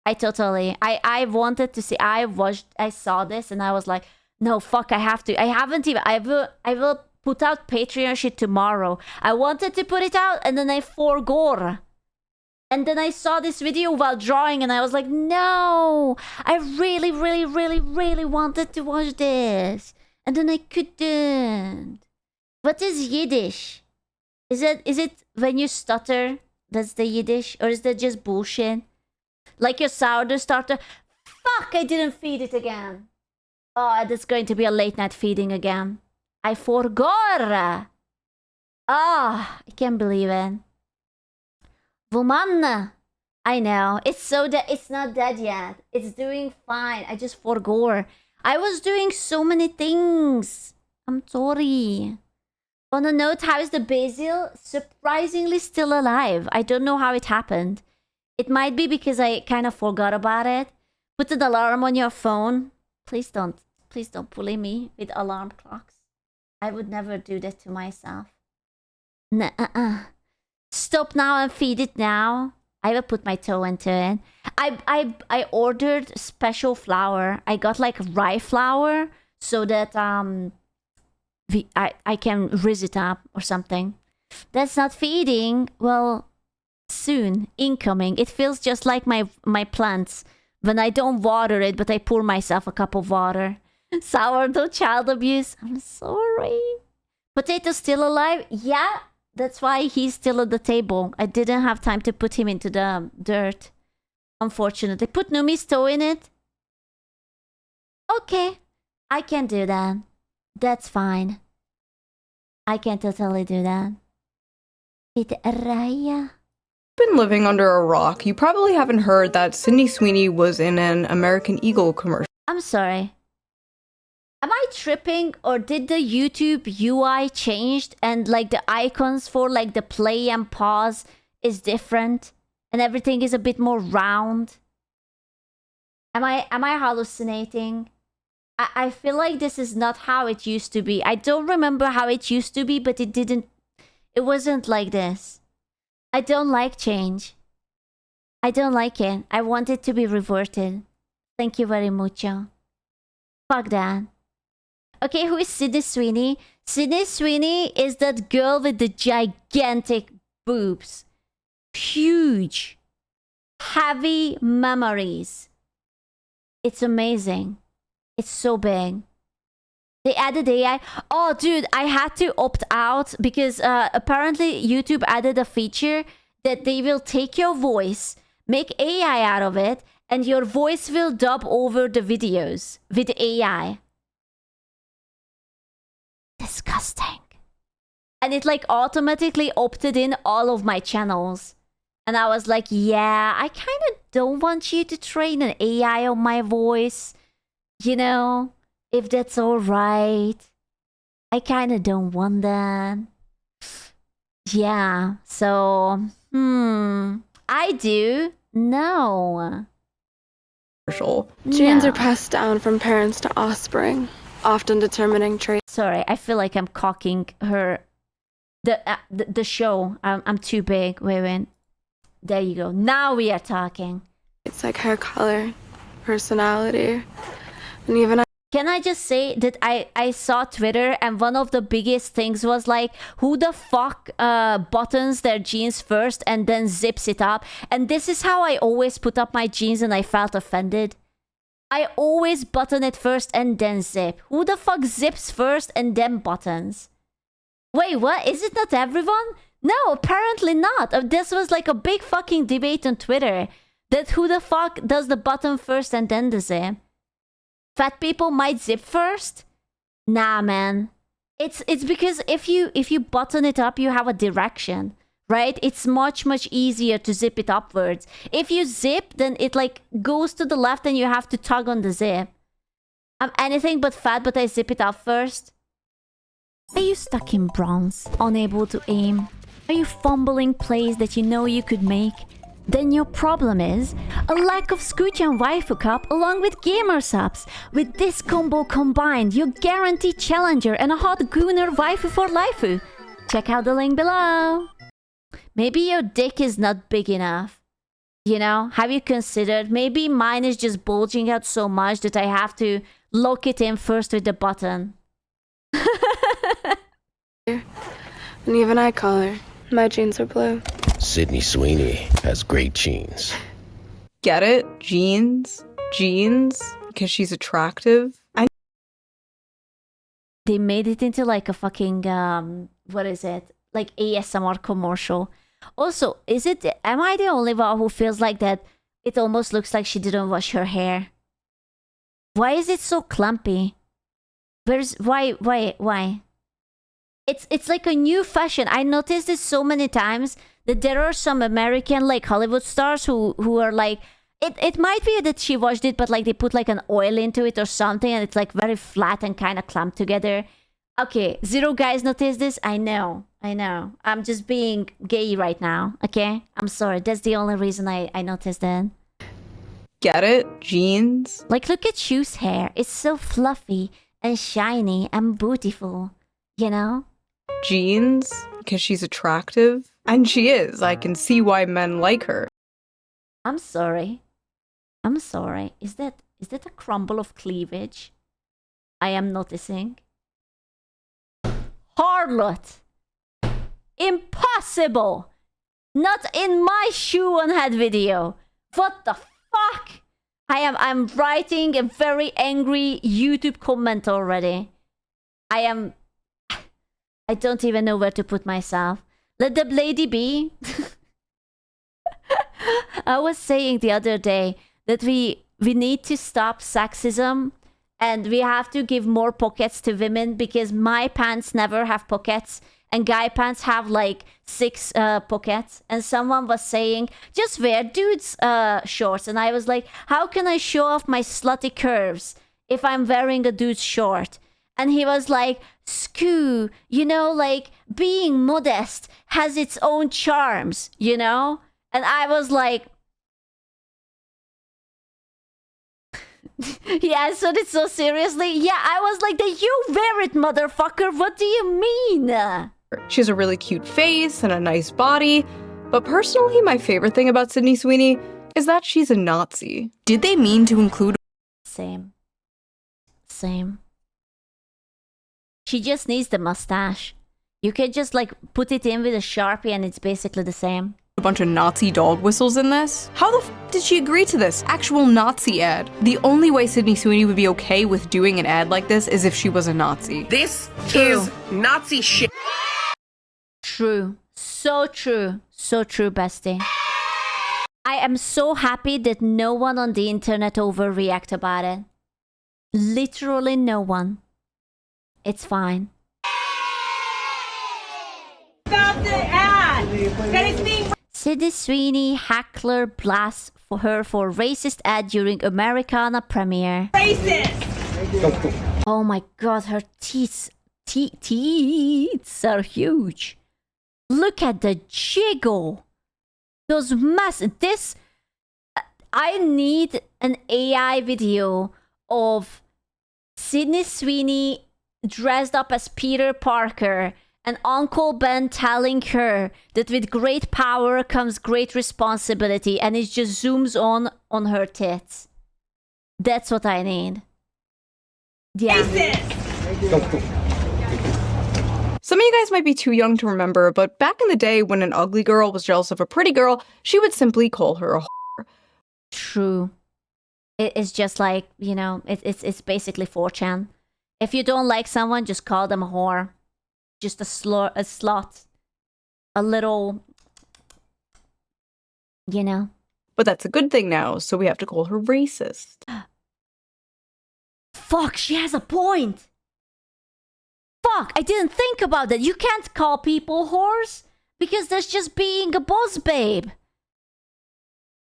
I wanted to see. I saw this and I was like, no, fuck, I have to. I will put out Patriarchy tomorrow. I wanted to put it out and then I forgot. And then I saw this video while drawing and I was like, no, I really, really, really, really wanted to watch this. And then I couldn't. What is Yiddish? Is it when you stutter? That's the Yiddish? Or is that just bullshit? Like your sourdough starter? Fuck, I didn't feed it again. Oh, that's going to be a late night feeding again. I forgot. Ah, I can't believe it. Woman, I know. It's not dead yet. It's doing fine. I just forgot. I was doing so many things. I'm sorry. On a note, how is the basil? Surprisingly still alive. I don't know how it happened. It might be because I kind of forgot about it. Put an alarm on your phone. Please don't bully me with alarm clocks. I would never do that to myself. Stop now and feed it now. I will put my toe into it. I ordered special flour. I got like rye flour so that I can rizz it up or something. That's not feeding. Well, soon. Incoming. It feels just like my plants. When I don't water it, but I pour myself a cup of water. Sourdough child abuse. I'm sorry. Potato still alive? Yeah. That's why he's still at the table. I didn't have time to put him into the dirt. Unfortunately. Put Numi's toe in it. Okay. I can do that. That's fine. I can totally do that. With Raya. Been living under a rock. You probably haven't heard that Sydney Sweeney was in an American Eagle commercial. I'm sorry. Am I tripping or did the YouTube UI changed and like the icons for like the play and pause is different and everything is a bit more round? Am I hallucinating? I feel like this is not how it used to be. I don't remember how it used to be, but it wasn't like this. I don't like change. I don't like it. I want it to be reverted. Thank you very much. Fuck that. Okay, who is Sydney Sweeney? Sydney Sweeney is that girl with the gigantic boobs. Huge. Heavy memories. It's amazing. It's so big. They added AI. Oh, dude, I had to opt out because apparently YouTube added a feature that they will take your voice, make AI out of it, and your voice will dub over the videos with AI. Disgusting. And it like automatically opted in all of my channels. And I was like, yeah, I kind of don't want you to train an AI on my voice. You know, if that's all right. I kind of don't want that. Yeah, so, I do. No. Genes are passed down from parents to offspring, often determining traits. Sorry, I feel like I'm cocking her. The show. I'm too big. Wait. There you go. Now we are talking. It's like hair color, personality, and even. Can I just say that I saw Twitter and one of the biggest things was like, who the fuck buttons their jeans first and then zips it up? And this is how I always put up my jeans and I felt offended. I always button it first and then zip. Who the fuck zips first and then buttons? Wait, what? Is it not everyone? No, apparently not. This was like a big fucking debate on Twitter. That who the fuck does the button first and then the zip? Fat people might zip first? Nah, man. It's because if you button it up, you have a direction, right? It's much easier to zip it upwards. If you zip, then it like goes to the left and you have to tug on the zip. I'm anything but fat, but I zip it up first. Are you stuck in bronze, unable to aim? Are you fumbling plays that you know you could make? Then your problem is a lack of Scooch and Waifu Cup along with gamer subs. With this combo combined, you're guaranteed challenger and a hot gooner waifu for laifu. Check out the link below. Maybe your dick is not big enough. You know, have you considered maybe mine is just bulging out so much that I have to lock it in first with the button? And even eye color. My jeans are blue. Sydney Sweeney has great jeans. Get it? Jeans? Jeans? Because she's attractive? They made it into like a fucking, what is it? Like ASMR commercial. Also, am I the only one who feels like that it almost looks like she didn't wash her hair? Why is it so clumpy? Why? It's like a new fashion. I noticed this so many times that there are some American like Hollywood stars who are like, it might be that she washed it, but like they put like an oil into it or something and it's like very flat and kind of clumped together. Okay, zero guys notice this. I know. I'm just being gay right now, okay? I'm sorry. That's the only reason I noticed that. Get it? Jeans? Like, look at Shoe0n's hair. It's so fluffy and shiny and beautiful, you know? Jeans? Because she's attractive? And she is. I can see why men like her. I'm sorry. Is that a crumble of cleavage? I am noticing. Harlot! Impossible! Not in my Shoe0nHead video. What the fuck? I'm writing a very angry YouTube comment already. I don't even know where to put myself. Let the lady be. I was saying the other day that we need to stop sexism and we have to give more pockets to women because my pants never have pockets and guy pants have like 6 pockets. And someone was saying, just wear dudes shorts. And I was like, how can I show off my slutty curves if I'm wearing a dude's short? And he was like, Scoo, you know, like being modest has its own charms, you know? And I was like, he answered it so seriously. Yeah, I was like, that you wear it, motherfucker. What do you mean? She has a really cute face and a nice body. But personally, my favorite thing about Sydney Sweeney is that she's a Nazi. Did they mean to include... Same. She just needs the mustache. You can just like put it in with a Sharpie and it's basically the same. A bunch of Nazi dog whistles in this? How the f did she agree to this? Actual Nazi ad. The only way Sydney Sweeney would be okay with doing an ad like this is if she was a Nazi. This is Nazi shit. True. So true. So true, bestie. I am so happy that no one on the internet overreact about it. Literally no one. It's fine. Stop the ad! That is being Sydney Sweeney heckler blasts for her for racist ad during Americana premiere. racist! Oh my god, her teeth are huge. Look at the jiggle. Those this... I need an AI video of Sydney Sweeney dressed up as Peter Parker and Uncle Ben telling her that with great power comes great responsibility, and it just zooms on her tits. That's what I need. Yeah. Some of you guys might be too young to remember, but back in the day when an ugly girl was jealous of a pretty girl, she would simply call her a whore. True. It's just like, you know, it's basically 4chan. If you don't like someone, just call them a whore. Just a slut. A little... You know? But that's a good thing now, so we have to call her racist. Fuck, she has a point! Fuck, I didn't think about that. You can't call people whores because that's just being a boss babe.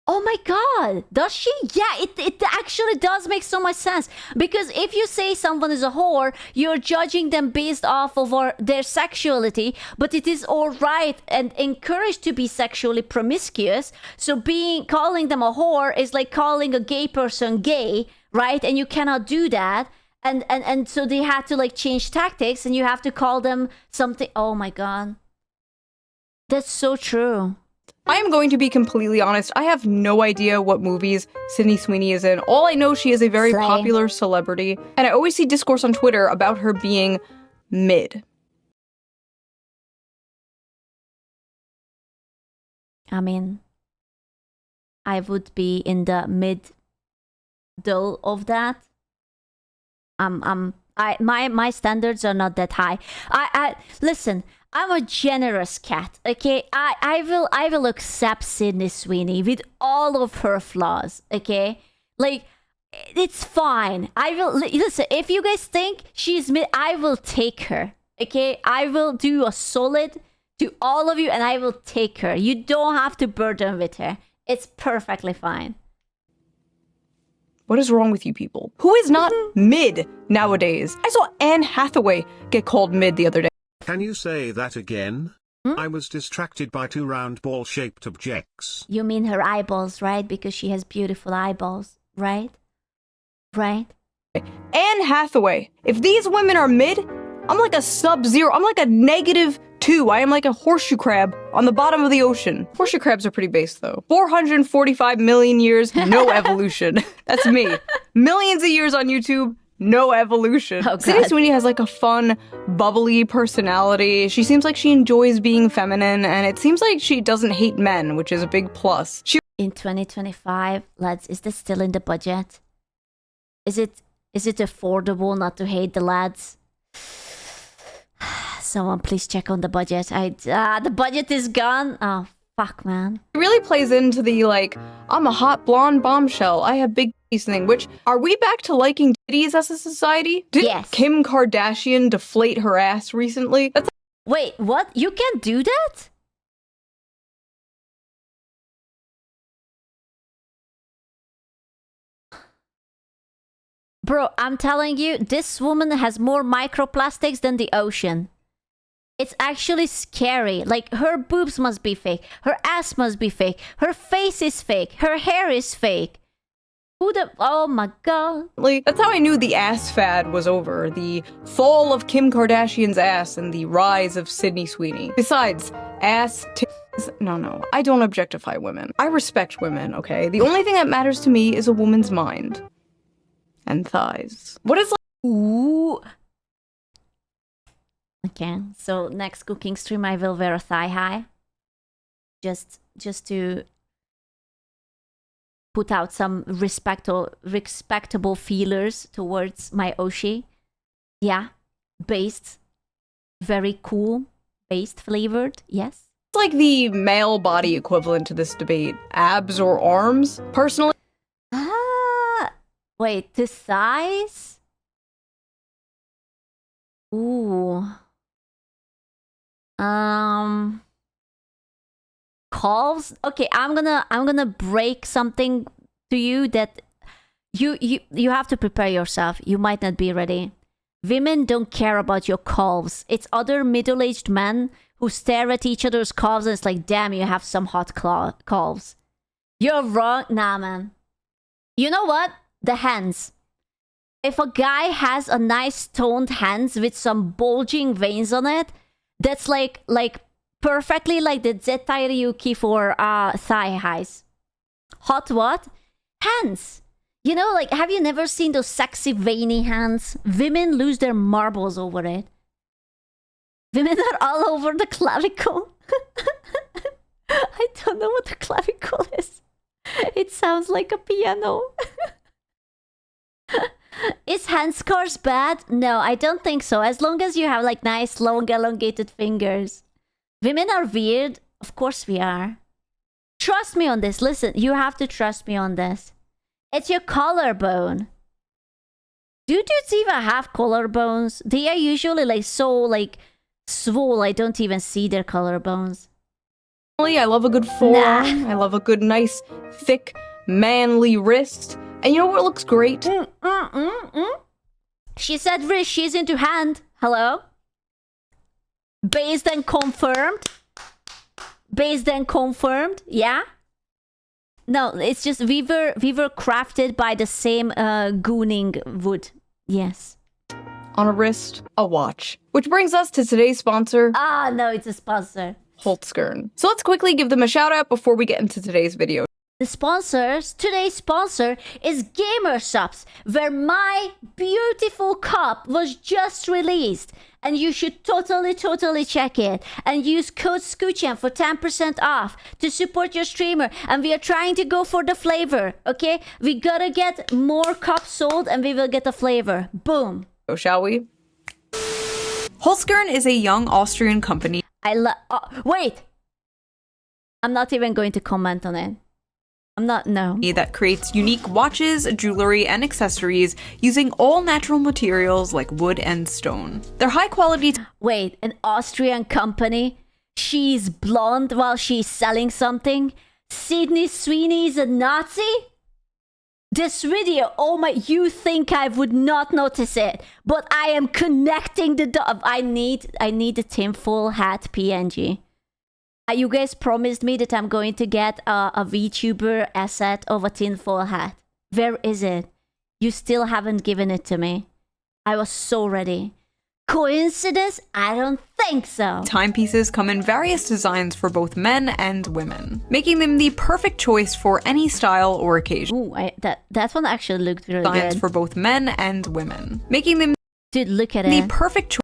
Oh my god, does she? Yeah, it actually does make so much sense. Because if you say someone is a whore, you're judging them based off of their sexuality, but it is alright and encouraged to be sexually promiscuous. So calling them a whore is like calling a gay person gay, right? And you cannot do that. And so they had to like change tactics and you have to call them something. Oh my god. That's so true. I am going to be completely honest. I have no idea what movies Sydney Sweeney is in. All I know, she is a very Slay. popular celebrity, and I always see discourse on Twitter about her being mid. I mean, I would be in the middle of that. My standards are not that high. I listen. I'm a generous cat. Okay, I will accept Sydney Sweeney with all of her flaws. Okay, like it's fine. I will listen. If you guys think she's mid, I will take her. Okay, I will do a solid to all of you, and I will take her. You don't have to burden with her. It's perfectly fine. What is wrong with you people? Who is not mid nowadays? I saw Anne Hathaway get called mid the other day. Can you say that again? I was distracted by 2 round ball-shaped objects. You mean her eyeballs, right? Because she has beautiful eyeballs, right? Right? Anne Hathaway. If these women are mid, I'm like a sub-zero. I'm like a -2. I am like a horseshoe crab on the bottom of the ocean. Horseshoe crabs are pretty base, though. 445 million years, no evolution. That's me. Millions of years on YouTube, no evolution. Oh, Sydney God. Sweeney has like a fun, bubbly personality. She seems like she enjoys being feminine, and it seems like she doesn't hate men, which is a big plus. She In 2025, lads, is this still in the budget? Is it affordable not to hate the lads? Someone please check on the budget. The budget is gone. Oh, fuck, man. really plays into the, like, I'm a hot blonde bombshell, I have big titties thing, which, are we back to liking titties as a society? Did Yes. Kim Kardashian deflate her ass recently? That's Wait, what? You can't do that? Bro, I'm telling you, this woman has more microplastics than the ocean. It's actually scary. Like, her boobs must be fake. Her ass must be fake. Her face is fake. Her hair is fake. Who the... Oh my god. that's how I knew the ass fad was over. The fall of Kim Kardashian's ass and the rise of Sydney Sweeney. Besides, ass, titties... No, I don't objectify women. I respect women, okay? The only thing that matters to me is a woman's mind. And thighs. What is, Ooh. Okay, so next cooking stream I will wear a thigh high. Just to put out some respectable feelers towards my Oshi. Yeah, based. Very cool. Based flavored, yes. like the male body equivalent to this debate? Abs or arms? Personally, Wait, the size? Ooh. Calves? Okay, I'm gonna break something to you that you have to prepare yourself. You might not be ready. Women don't care about your calves. It's other middle-aged men who stare at each other's calves and it's like, damn, you have some hot calves. You're wrong. Nah, man. You know what? The hands. If a guy has a nice toned hands with some bulging veins on it, that's like perfectly like the Zettai Ryuki for thigh highs. Hot what? Hands. You know, like, have you never seen those sexy veiny hands? Women lose their marbles over it. Women are all over the clavicle. I don't know what the clavicle is. It sounds like a piano. Is hand scars bad? No, I don't think so. As long as you have like nice, long, elongated fingers. Women are weird. Of course we are. Trust me on this. Listen, you have to trust me on this. It's your collarbone. Do dudes even have collarbones? They are usually like so like swole. I don't even see their collarbones. I love a good forearm. I love a good, nice, thick, manly wrist. And you know what looks great? She said wrist, she's into hand. Hello? Based and confirmed? Based and confirmed? Yeah? No, it's just we were crafted by the same gooning wood. Yes. On a wrist, a watch. Which brings us to today's sponsor. Ah, no, it's a sponsor. Holzkern. So let's quickly give them a shout out before we get into today's video. Today's sponsor is Gamer Shops, where my beautiful cup was just released. And you should totally check it. And use code SCOOCHAN for 10% off to support your streamer. And we are trying to go for the flavor, okay? We gotta get more cups sold and we will get the flavor. Boom. So shall we? Holzkern is a young Austrian company. Wait! I'm not even going to comment on it. No. That creates unique watches, jewelry, and accessories using all natural materials like wood and stone. They're high quality. Wait, an Austrian company? She's blonde while she's selling something? Sydney Sweeney is a Nazi? This video, oh my, you think I would not notice it, but I am connecting the dots. I need the tinfoil hat PNG. You guys promised me that I'm going to get a VTuber asset of a tinfoil hat. Where is it? You still haven't given it to me. I was so ready. Coincidence? I don't think so. Timepieces come in various designs for both men and women, making them the perfect choice for any style or occasion. Ooh, that one actually looked really Designs good. for both men and women, making them Dude, look at the it. perfect choice.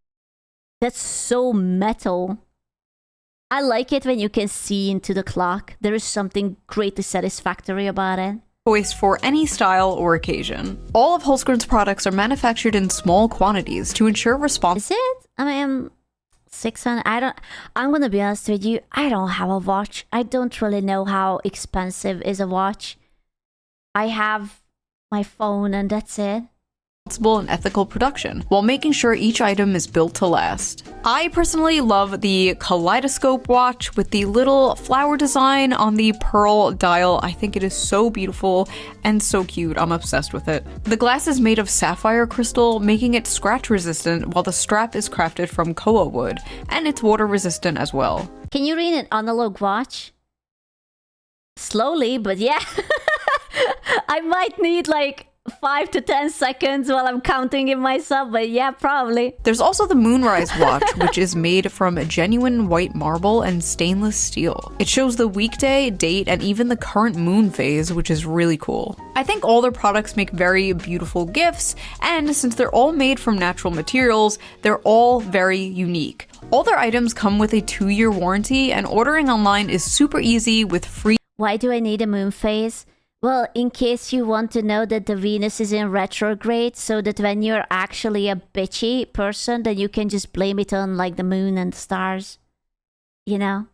That's so metal. I like it when you can see into the clock. There is something greatly satisfactory about it. Choice for any style or occasion. All of Holzkern's products are manufactured in small quantities to ensure response. Is it? I mean, 600. I'm gonna be honest with you. I don't have a watch. I don't really know how expensive is a watch. I have my phone and that's it. Responsible and ethical production, while making sure each item is built to last. I personally love the kaleidoscope watch with the little flower design on the pearl dial. I think it is so beautiful and so cute. I'm obsessed with it. The glass is made of sapphire crystal, making it scratch resistant, while the strap is crafted from koa wood, and it's water resistant as well. Can you read an analog watch? Slowly, but yeah. I might need like 5 to 10 seconds while I'm counting it myself, but yeah, probably. There's also the Moonrise watch, which is made from genuine white marble and stainless steel. It shows the weekday, date, and even the current moon phase, which is really cool. I think all their products make very beautiful gifts, and since they're all made from natural materials, they're all very unique. All their items come with a 2-year warranty, and ordering online is super easy with free. Why do I need a moon phase? Well, in case you want to know that the Venus is in retrograde, so that when you're actually a bitchy person, then you can just blame it on like the moon and the stars. You know?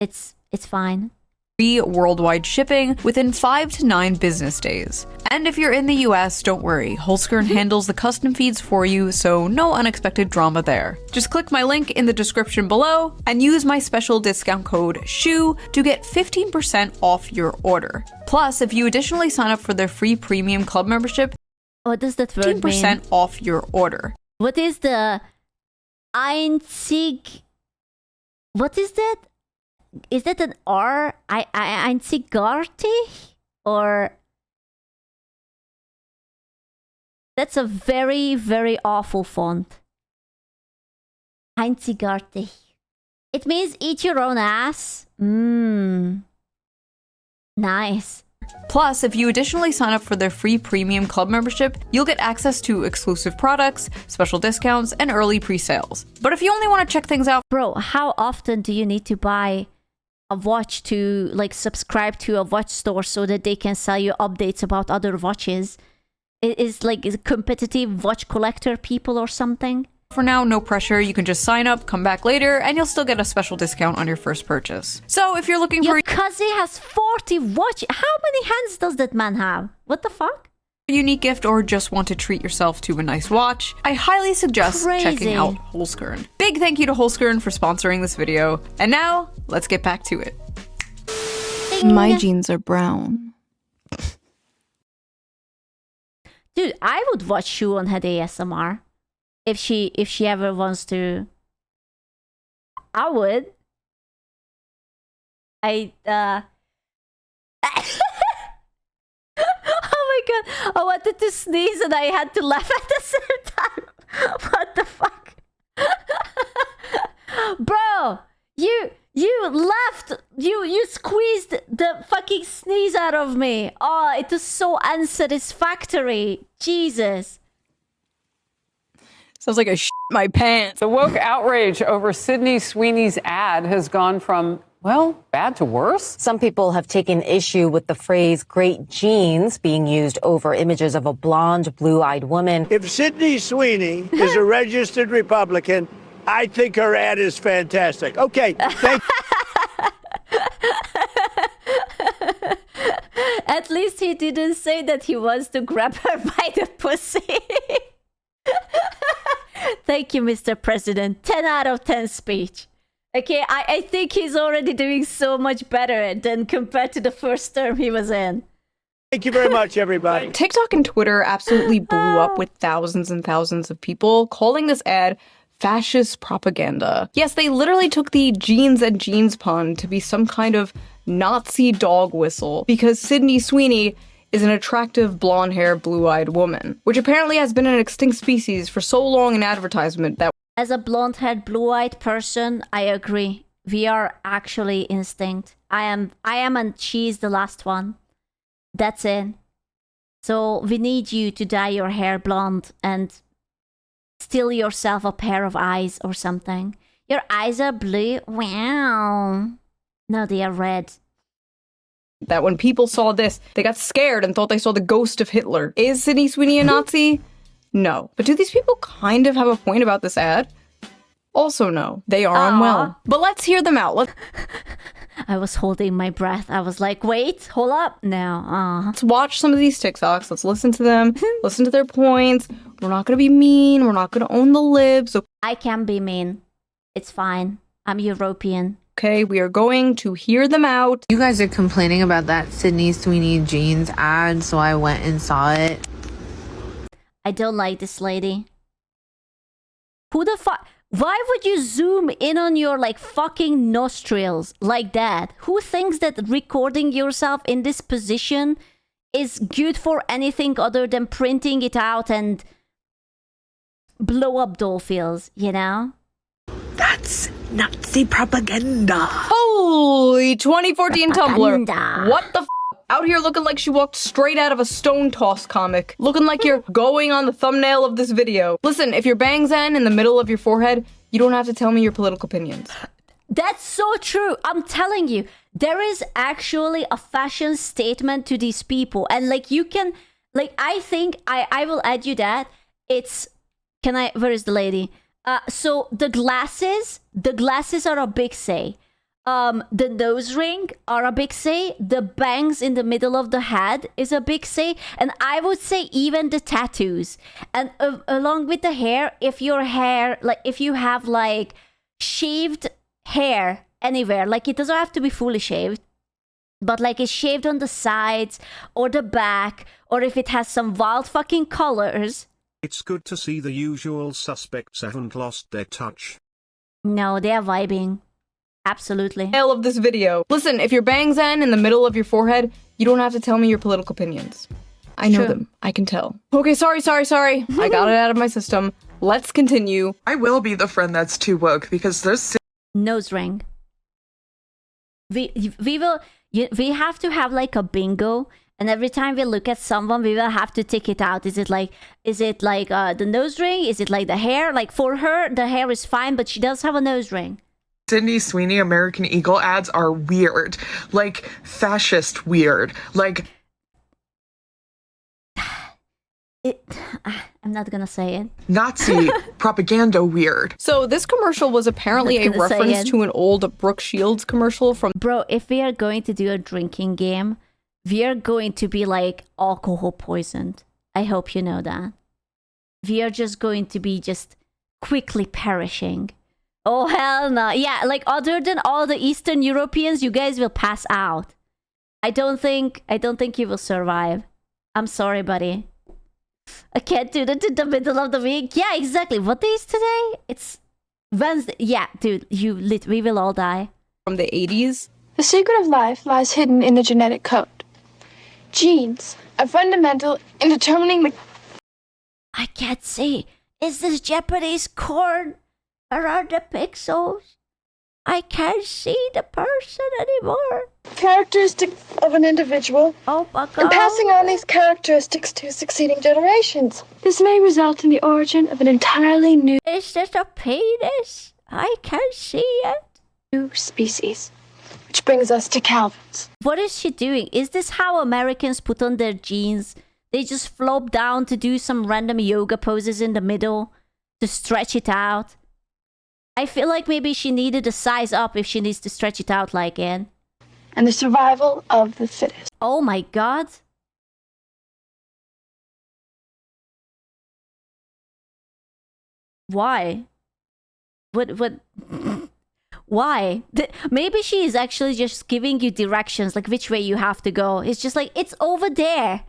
It's fine. Free worldwide shipping within 5 to 9 business days. And if you're in the US, don't worry, Holzkern handles the custom feeds for you, so no unexpected drama there. Just click my link in the description below and use my special discount code SHOE to get 15% off your order. Plus, if you additionally sign up for their free premium club membership, What does that word mean? 15% off your order. What is the einzig? What is that? Is that an R? Einzigartig? Or that's a very, very awful font. Einzigartig. It means eat your own ass. Nice. Plus, if you additionally sign up for their free premium club membership, you'll get access to exclusive products, special discounts, and early pre-sales. But if you only want to check things out, Bro, how often do you need to buy a watch to like subscribe to a watch store so that they can sell you updates about other watches? It is like a competitive watch collector people or something? for now, no pressure. You can just sign up, come back later, and you'll still get a special discount on your first purchase. So if you're looking for Your cousin has 40 watch. How many hands does that man have? What the fuck? a unique gift or just want to treat yourself to a nice watch, I highly suggest checking out Holzkern. Big thank you to Holzkern for sponsoring this video. And now, let's get back to it. Ding. My jeans are brown. Dude, I would watch Shoe0nHead ASMR. If she ever wants to. I would. Oh my god, I wanted to sneeze and I had to laugh at the same time. What the fuck? Bro, You squeezed the fucking sneeze out of me. Oh, it was so unsatisfactory. Jesus. Sounds like I shit my pants. The woke outrage over Sydney Sweeney's ad has gone from, well, bad to worse. Some people have taken issue with the phrase great genes being used over images of a blonde, blue-eyed woman. If Sydney Sweeney is a registered Republican, I think her ad is fantastic. Okay, thank At least he didn't say that he wants to grab her by the pussy. Thank you, Mr. President. 10 out of 10 speech. Okay, I think he's already doing so much better than compared to the first term he was in. Thank you very much, everybody. TikTok and Twitter absolutely blew up with thousands and thousands of people calling this ad fascist propaganda. Yes, they literally took the jeans and jeans pun to be some kind of Nazi dog whistle because Sydney Sweeney is an attractive blonde-haired, blue-eyed woman, which apparently has been an extinct species for so long in advertisement that as a blonde-haired, blue-eyed person, I agree. We are actually instinct. I am and she's the last one. That's it. So we need you to dye your hair blonde and steal yourself a pair of eyes or something. Your eyes are blue? Wow. No, they are red. That when people saw this, they got scared and thought they saw the ghost of Hitler. Is Sydney Sweeney a Nazi? No. But do these people kind of have a point about this ad? Also no. They are unwell. But let's hear them out. I was holding my breath. I was like, wait, hold up. No. Let's watch some of these TikToks. Let's listen to them. Listen to their points. We're not going to be mean. We're not going to own the libs. I can be mean. It's fine. I'm European. Okay, we are going to hear them out. You guys are complaining about that Sydney Sweeney jeans ad, so I went and saw it. I don't like this lady. Who the fuck? Why would you zoom in on your like fucking nostrils like that? Who thinks that recording yourself in this position is good for anything other than printing it out and blow up dolphins, you know? That's Nazi propaganda. Holy 2014 Tumblr. Propaganda. What the f? Out here looking like she walked straight out of a Stone Toss comic. Looking like you're going on the thumbnail of this video. Listen, if your bangs end in the middle of your forehead, you don't have to tell me your political opinions. That's so true. I'm telling you, there is actually a fashion statement to these people. And like you can, like I think I will add you that. It's, where is the lady? So the glasses are a big say. The nose ring are a big say. The bangs in the middle of the head is a big say. And I would say even the tattoos. And along with the hair, if your hair, like if you have like shaved hair anywhere, like it doesn't have to be fully shaved, but like it's shaved on the sides or the back, or if it has some wild fucking colors. It's good to see the usual suspects haven't lost their touch. No, they are vibing. Absolutely. Of this video. Listen, if your bangs end in the middle of your forehead, you don't have to tell me your political opinions. I know them. I can tell. Okay, sorry. I got it out of my system. Let's continue. I will be the friend that's too woke because there's nose ring. We have to have like a bingo, and every time we look at someone, we will have to tick it out. Is it like the nose ring? Is it like the hair? Like for her, the hair is fine, but she does have a nose ring. Sydney Sweeney American Eagle ads are weird. Like fascist weird. Like I'm not gonna say it. Nazi propaganda weird. So this commercial was apparently a reference to an old Brook Shields commercial from... Bro, if we are going to do a drinking game, we are going to be like alcohol poisoned. I hope you know that. We are just going to be just quickly perishing. Oh, hell no. Yeah, like other than all the Eastern Europeans, you guys will pass out. I don't think you will survive. I'm sorry, buddy. I can't do that in the middle of the week. Yeah, exactly. What day is today? It's Wednesday. Yeah, dude, we will all die. From the 80s? The secret of life lies hidden in a genetic code. Genes are fundamental in determining the... I can't see. Is this Japanese corn? Around the pixels? I can't see the person anymore. Characteristic of an individual. Oh my God. And passing on these characteristics to succeeding generations. This may result in the origin of an entirely new... Is this a penis? I can't see it. New species. Which brings us to Calvin's. What is she doing? Is this how Americans put on their jeans? They just flop down to do some random yoga poses in the middle to stretch it out. I feel like maybe she needed a size up if she needs to stretch it out like it. And the survival of the fittest. Oh my God. Why? What? Why? Maybe she is actually just giving you directions, like which way you have to go. It's just like, it's over there.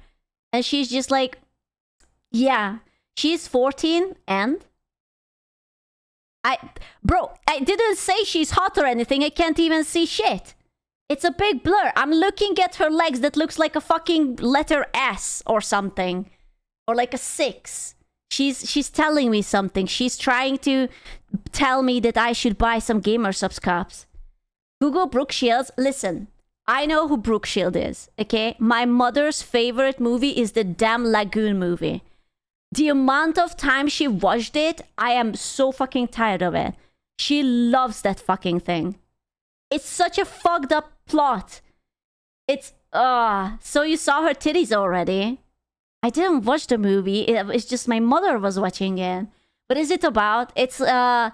And she's just like, yeah. She's 14 and... Bro, I didn't say she's hot or anything. I can't even see shit. It's a big blur. I'm looking at her legs that looks like a fucking letter S or something. Or like a 6. She's telling me something. She's trying to tell me that I should buy some Gamer Subs cups. Google Brook Shields. Listen, I know who Brook Shields is, okay? My mother's favorite movie is the damn Lagoon movie. The amount of time she watched it, I am so fucking tired of it. She loves that fucking thing. It's such a fucked up plot. It's, so you saw her titties already. I didn't watch the movie. It's just my mother was watching it. What is it about? It's a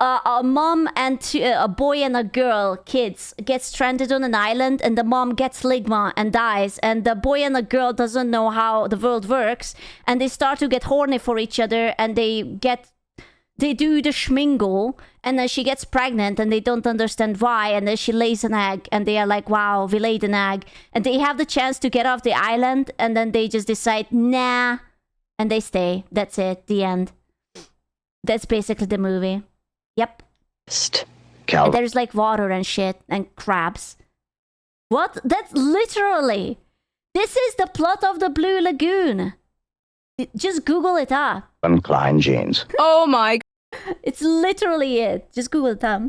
mom and a boy and a girl, kids, get stranded on an island, and the mom gets ligma and dies, and the boy and the girl doesn't know how the world works, and they start to get horny for each other, and they do the schmingle, and then she gets pregnant, and they don't understand why, and then she lays an egg, and they are like, wow, we laid an egg, and they have the chance to get off the island, and then they just decide, nah, and they stay. That's it, the end. That's basically the movie. Yep. And there's like water and shit and crabs. What? That's literally... This is the plot of the Blue Lagoon. Just Google it up. Klein jeans. Oh my... It's literally it. Just Google it up.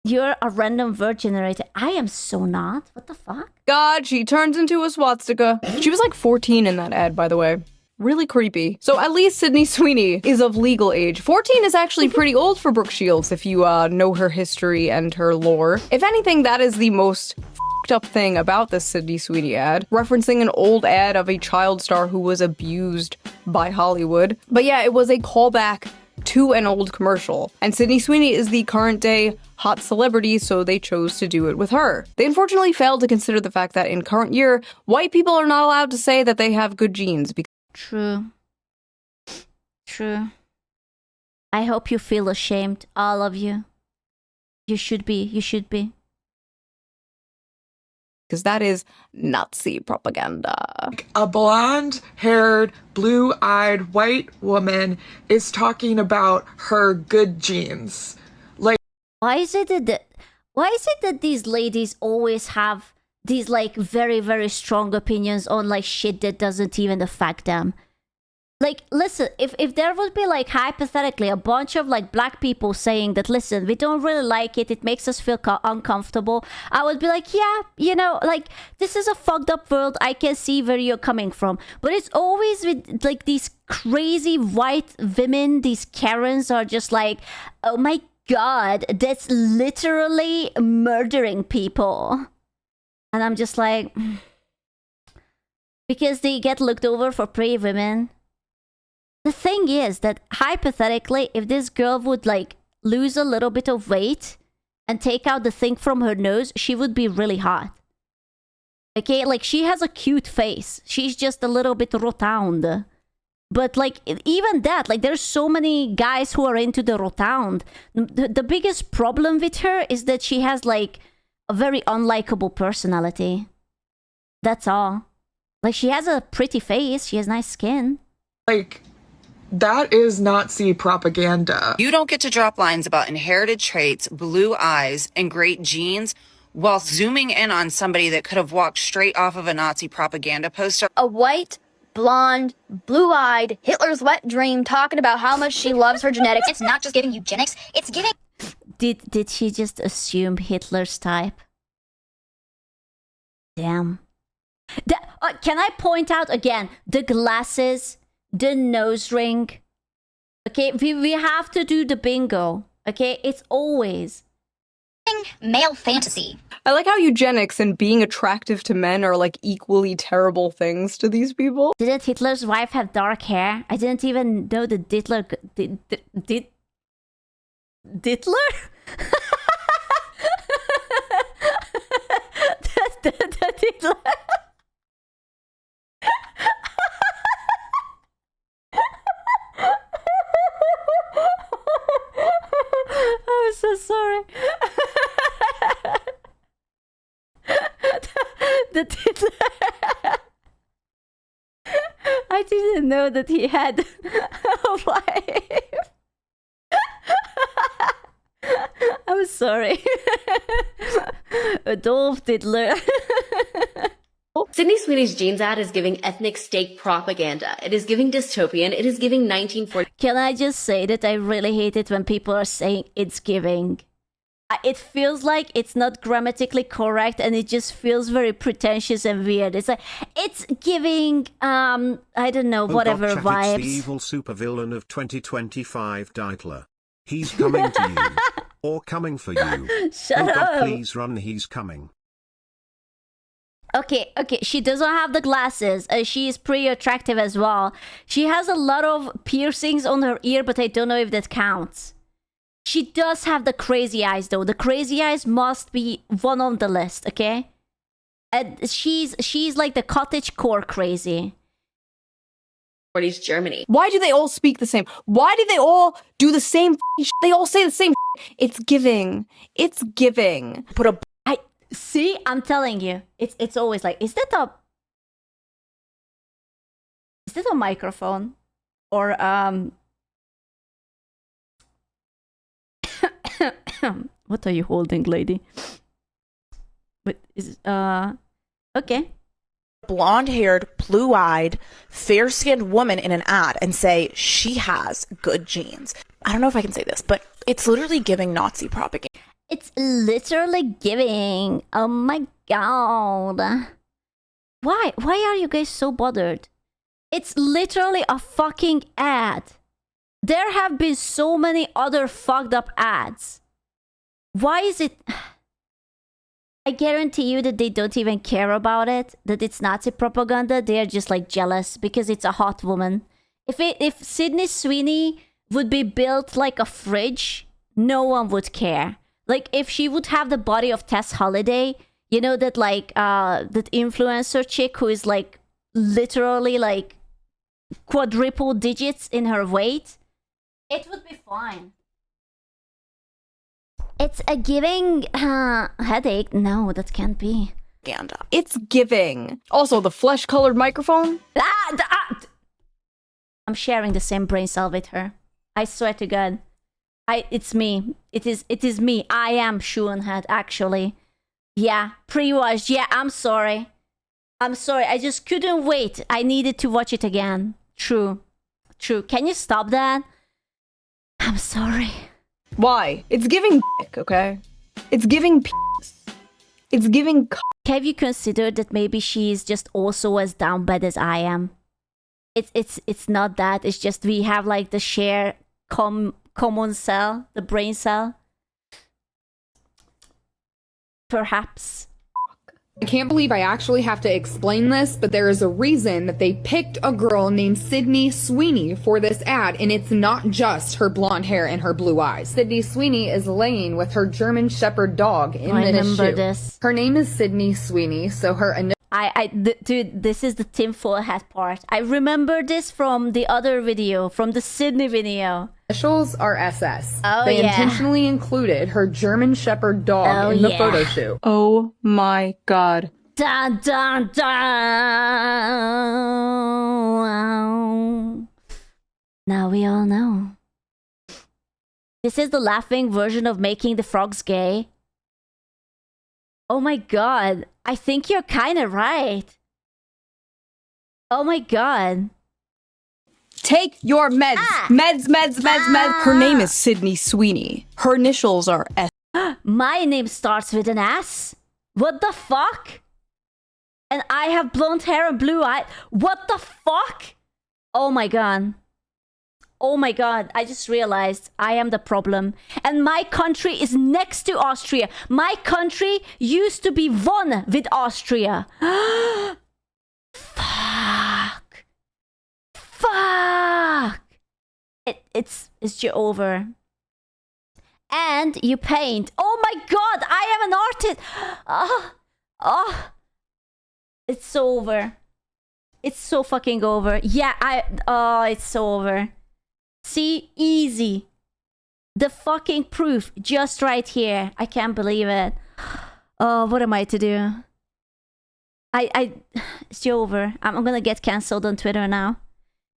You're a random word generator. I am so not. What the fuck? God, she turns into a swastika. She was like 14 in that ad, by the way. Really creepy. So at least Sydney Sweeney is of legal age. 14 is actually pretty old for Brook Shields if you know her history and her lore. If anything, that is the most f***ed up thing about this Sydney Sweeney ad, referencing an old ad of a child star who was abused by Hollywood. But yeah, it was a callback to an old commercial. And Sydney Sweeney is the current day hot celebrity, so they chose to do it with her. They unfortunately failed to consider the fact that in current year, white people are not allowed to say that they have good genes because True. True. I hope you feel ashamed, all of you. You should be. You should be. because that is Nazi propaganda. A blonde-haired, blue-eyed white woman is talking about her good genes. Like, why is it that these ladies always have these like very, very strong opinions on like shit that doesn't even affect them? Like, listen, if there would be like hypothetically a bunch of like black people saying that, listen, we don't really like it, it makes us feel uncomfortable, I would be like, yeah, you know, like, this is a fucked up world, I can see where you're coming from. But it's always with like these crazy white women, these Karens are just like, oh my god, that's literally murdering people. And I'm just like, because they get looked over for pretty women. The thing is that hypothetically, if this girl would like lose a little bit of weight and take out the thing from her nose, she would be really hot. Okay, like she has a cute face. She's just a little bit rotund. But like even that, like there's so many guys who are into the rotund. The biggest problem with her is that she has like a very unlikable personality. That's all. Like she has a pretty face. She has nice skin. Like, that is Nazi propaganda. You don't get to drop lines about inherited traits, blue eyes, and great genes while zooming in on somebody that could have walked straight off of a Nazi propaganda poster. A white, blonde, blue-eyed, Hitler's wet dream talking about how much she loves her genetics. It's not just giving eugenics, it's giving... Did she just assume Hitler's type? Damn. Can I point out again, the glasses, the nose ring? Okay, we have to do the bingo. Okay, it's always male fantasy. I like how eugenics and being attractive to men are like equally terrible things to these people. Didn't Hitler's wife have dark hair? I didn't even know that Dittler... Dittler? the Dittler... I'm so sorry. the Dittler... I didn't know that he had a wife. I'm sorry. Adolf Hitler. Sydney Sweeney's jeans ad is giving ethnic steak propaganda. It is giving dystopian. It is giving 1940. Can I just say that I really hate it when people are saying it's giving? It feels like it's not grammatically correct and it just feels very pretentious and weird. It's like, it's giving, I don't know, whatever Doja Cat, vibes. It's the evil supervillain of 2025 Dietler. He's coming to you. Or coming for you. Shut God, up. please run, he's coming. Okay, she doesn't have the glasses. She is pretty attractive as well. She has a lot of piercings on her ear, but I don't know if that counts. She does have the crazy eyes, though. The crazy eyes must be one on the list, okay? And she's like the cottagecore crazy. 40s Germany. Why do they all speak the same? Why do they all do the same shit? They all say the same shit. It's giving. It's giving. Put a... See, I'm telling you, it's always like, is that a microphone? Or what are you holding, lady? What is okay. Blonde-haired, blue-eyed, fair-skinned woman in an ad and say she has good genes. I don't know if I can say this, but it's literally giving Nazi propaganda. It's literally giving. Oh my god. Why are you guys so bothered? It's literally a fucking ad. There have been so many other fucked up ads. Why is it... I guarantee you that they don't even care about it, that it's Nazi propaganda. They're just like jealous because it's a hot woman. If Sydney Sweeney would be built like a fridge, no one would care. Like, if she would have the body of Tess Holiday, you know, that, like, that influencer chick who is, like, literally, like, quadruple digits in her weight, it would be fine. It's a giving headache. No, that can't be. It's giving. Also, the flesh-colored microphone. I'm sharing the same brain cell with her. I swear to God. It's me. It is me. I am Shoe0nHead, actually. Yeah, pre-watched. Yeah, I'm sorry. I'm sorry. I just couldn't wait. I needed to watch it again. True. Can you stop that? I'm sorry. Why? It's giving dick, okay? It's giving penis. It's giving Have you considered that maybe she is just also as down bad as I am? It's not that. It's just we have like the share common cell, the brain cell. Perhaps. I can't believe I actually have to explain this, but there is a reason that they picked a girl named Sydney Sweeney for this ad, and it's not just her blonde hair and her blue eyes. Sydney Sweeney is laying with her German Shepherd dog in the remember this. Her name is Sydney Sweeney, so her dude, this is the tinfoil hat part. I remember this from the other video, from the Sydney video. Initials are SS. Oh, they yeah. intentionally included her German Shepherd dog in the photo shoot. Oh my god. Dun, dun, dun. Now we all know. This is the laughing version of making the frogs gay. Oh my god. I think you're kind of right. Oh my god. Take your meds. Meds. Her name is Sydney Sweeney. Her initials are S. My name starts with an S? What the fuck? And I have blonde hair and blue eyes. What the fuck? Oh my god. Oh my god, I just realized I am the problem. And my country is next to Austria. My country used to be one with Austria. Fuck. Fuck. It's just over. And you paint. Oh my god, I am an artist. It's so over. It's so fucking over. Yeah, it's so over. See, easy. The fucking proof just right here. I can't believe it. Oh, what am I to do? It's over. I'm gonna get cancelled on Twitter now.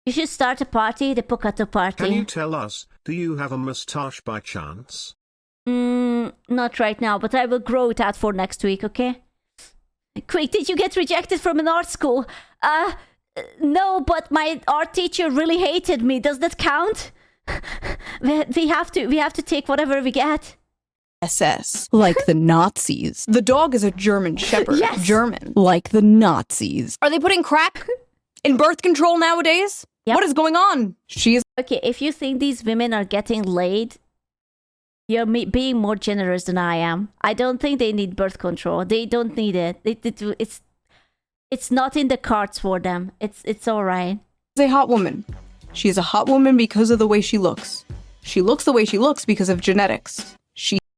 You should start a party, the Pokato party. Can you tell us, do you have a mustache by chance? Not right now, but I will grow it out for next week, okay? Quick, did you get rejected from an art school? No, but my art teacher really hated me. Does that count? we have to take whatever we get. SS, like the Nazis. The dog is a German Shepherd. Yes! German, like the Nazis. Are they putting crack in birth control nowadays? Yep. What is going on? She is. Okay, if you think these women are getting laid, you're being more generous than I am. I don't think they need birth control. They don't need it. It's not in the cards for them. It's all right. She's a hot woman. She is a hot woman because of the way she looks. She looks the way she looks because of genetics.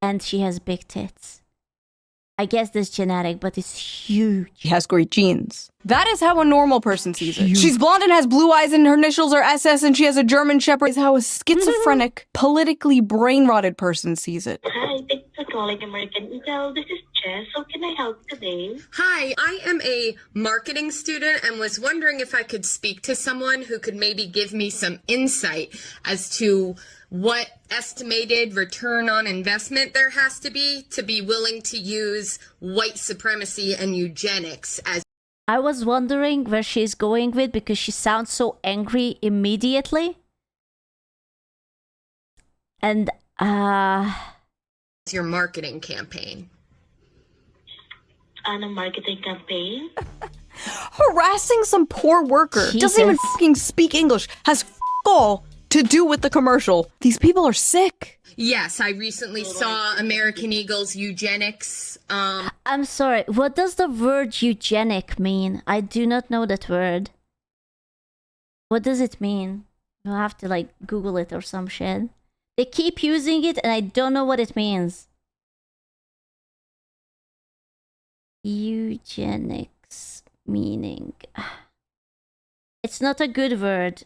And she has big tits. I guess that's genetic, but it's huge. She has great genes. That is how a normal person sees it. She's blonde and has blue eyes and her initials are SS and she has a German Shepherd. Is how a schizophrenic, politically brain-rotted person sees it. Hi, thanks for calling American Eagle. This is Jess. How can I help today? Hi, I am a marketing student and was wondering if I could speak to someone who could maybe give me some insight as to what estimated return on investment there has to be willing to use white supremacy and eugenics as... I was wondering where she's going with because she sounds so angry immediately. And, your marketing campaign. On a marketing campaign? Harassing some poor worker. Jesus. Doesn't even fucking speak English. Has all to do with the commercial. These people are sick. Yes, I recently saw American Eagle's Eugenics. I'm sorry, what does the word eugenic mean? I do not know that word. What does it mean? You'll have to like Google it or some shit. They keep using it and I don't know what it means. Eugenics meaning. It's not a good word.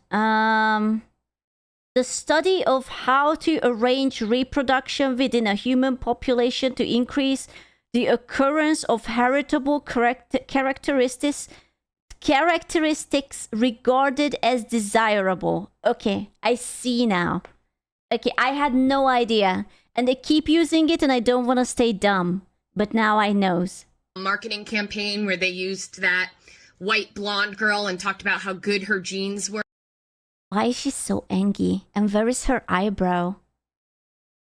The study of how to arrange reproduction within a human population to increase the occurrence of heritable characteristics regarded as desirable. Okay, I see now. Okay, I had no idea. And they keep using it and I don't want to stay dumb. But now I knows. Marketing campaign where they used that white blonde girl and talked about how good her genes were. Why is she so angry? And where is her eyebrow?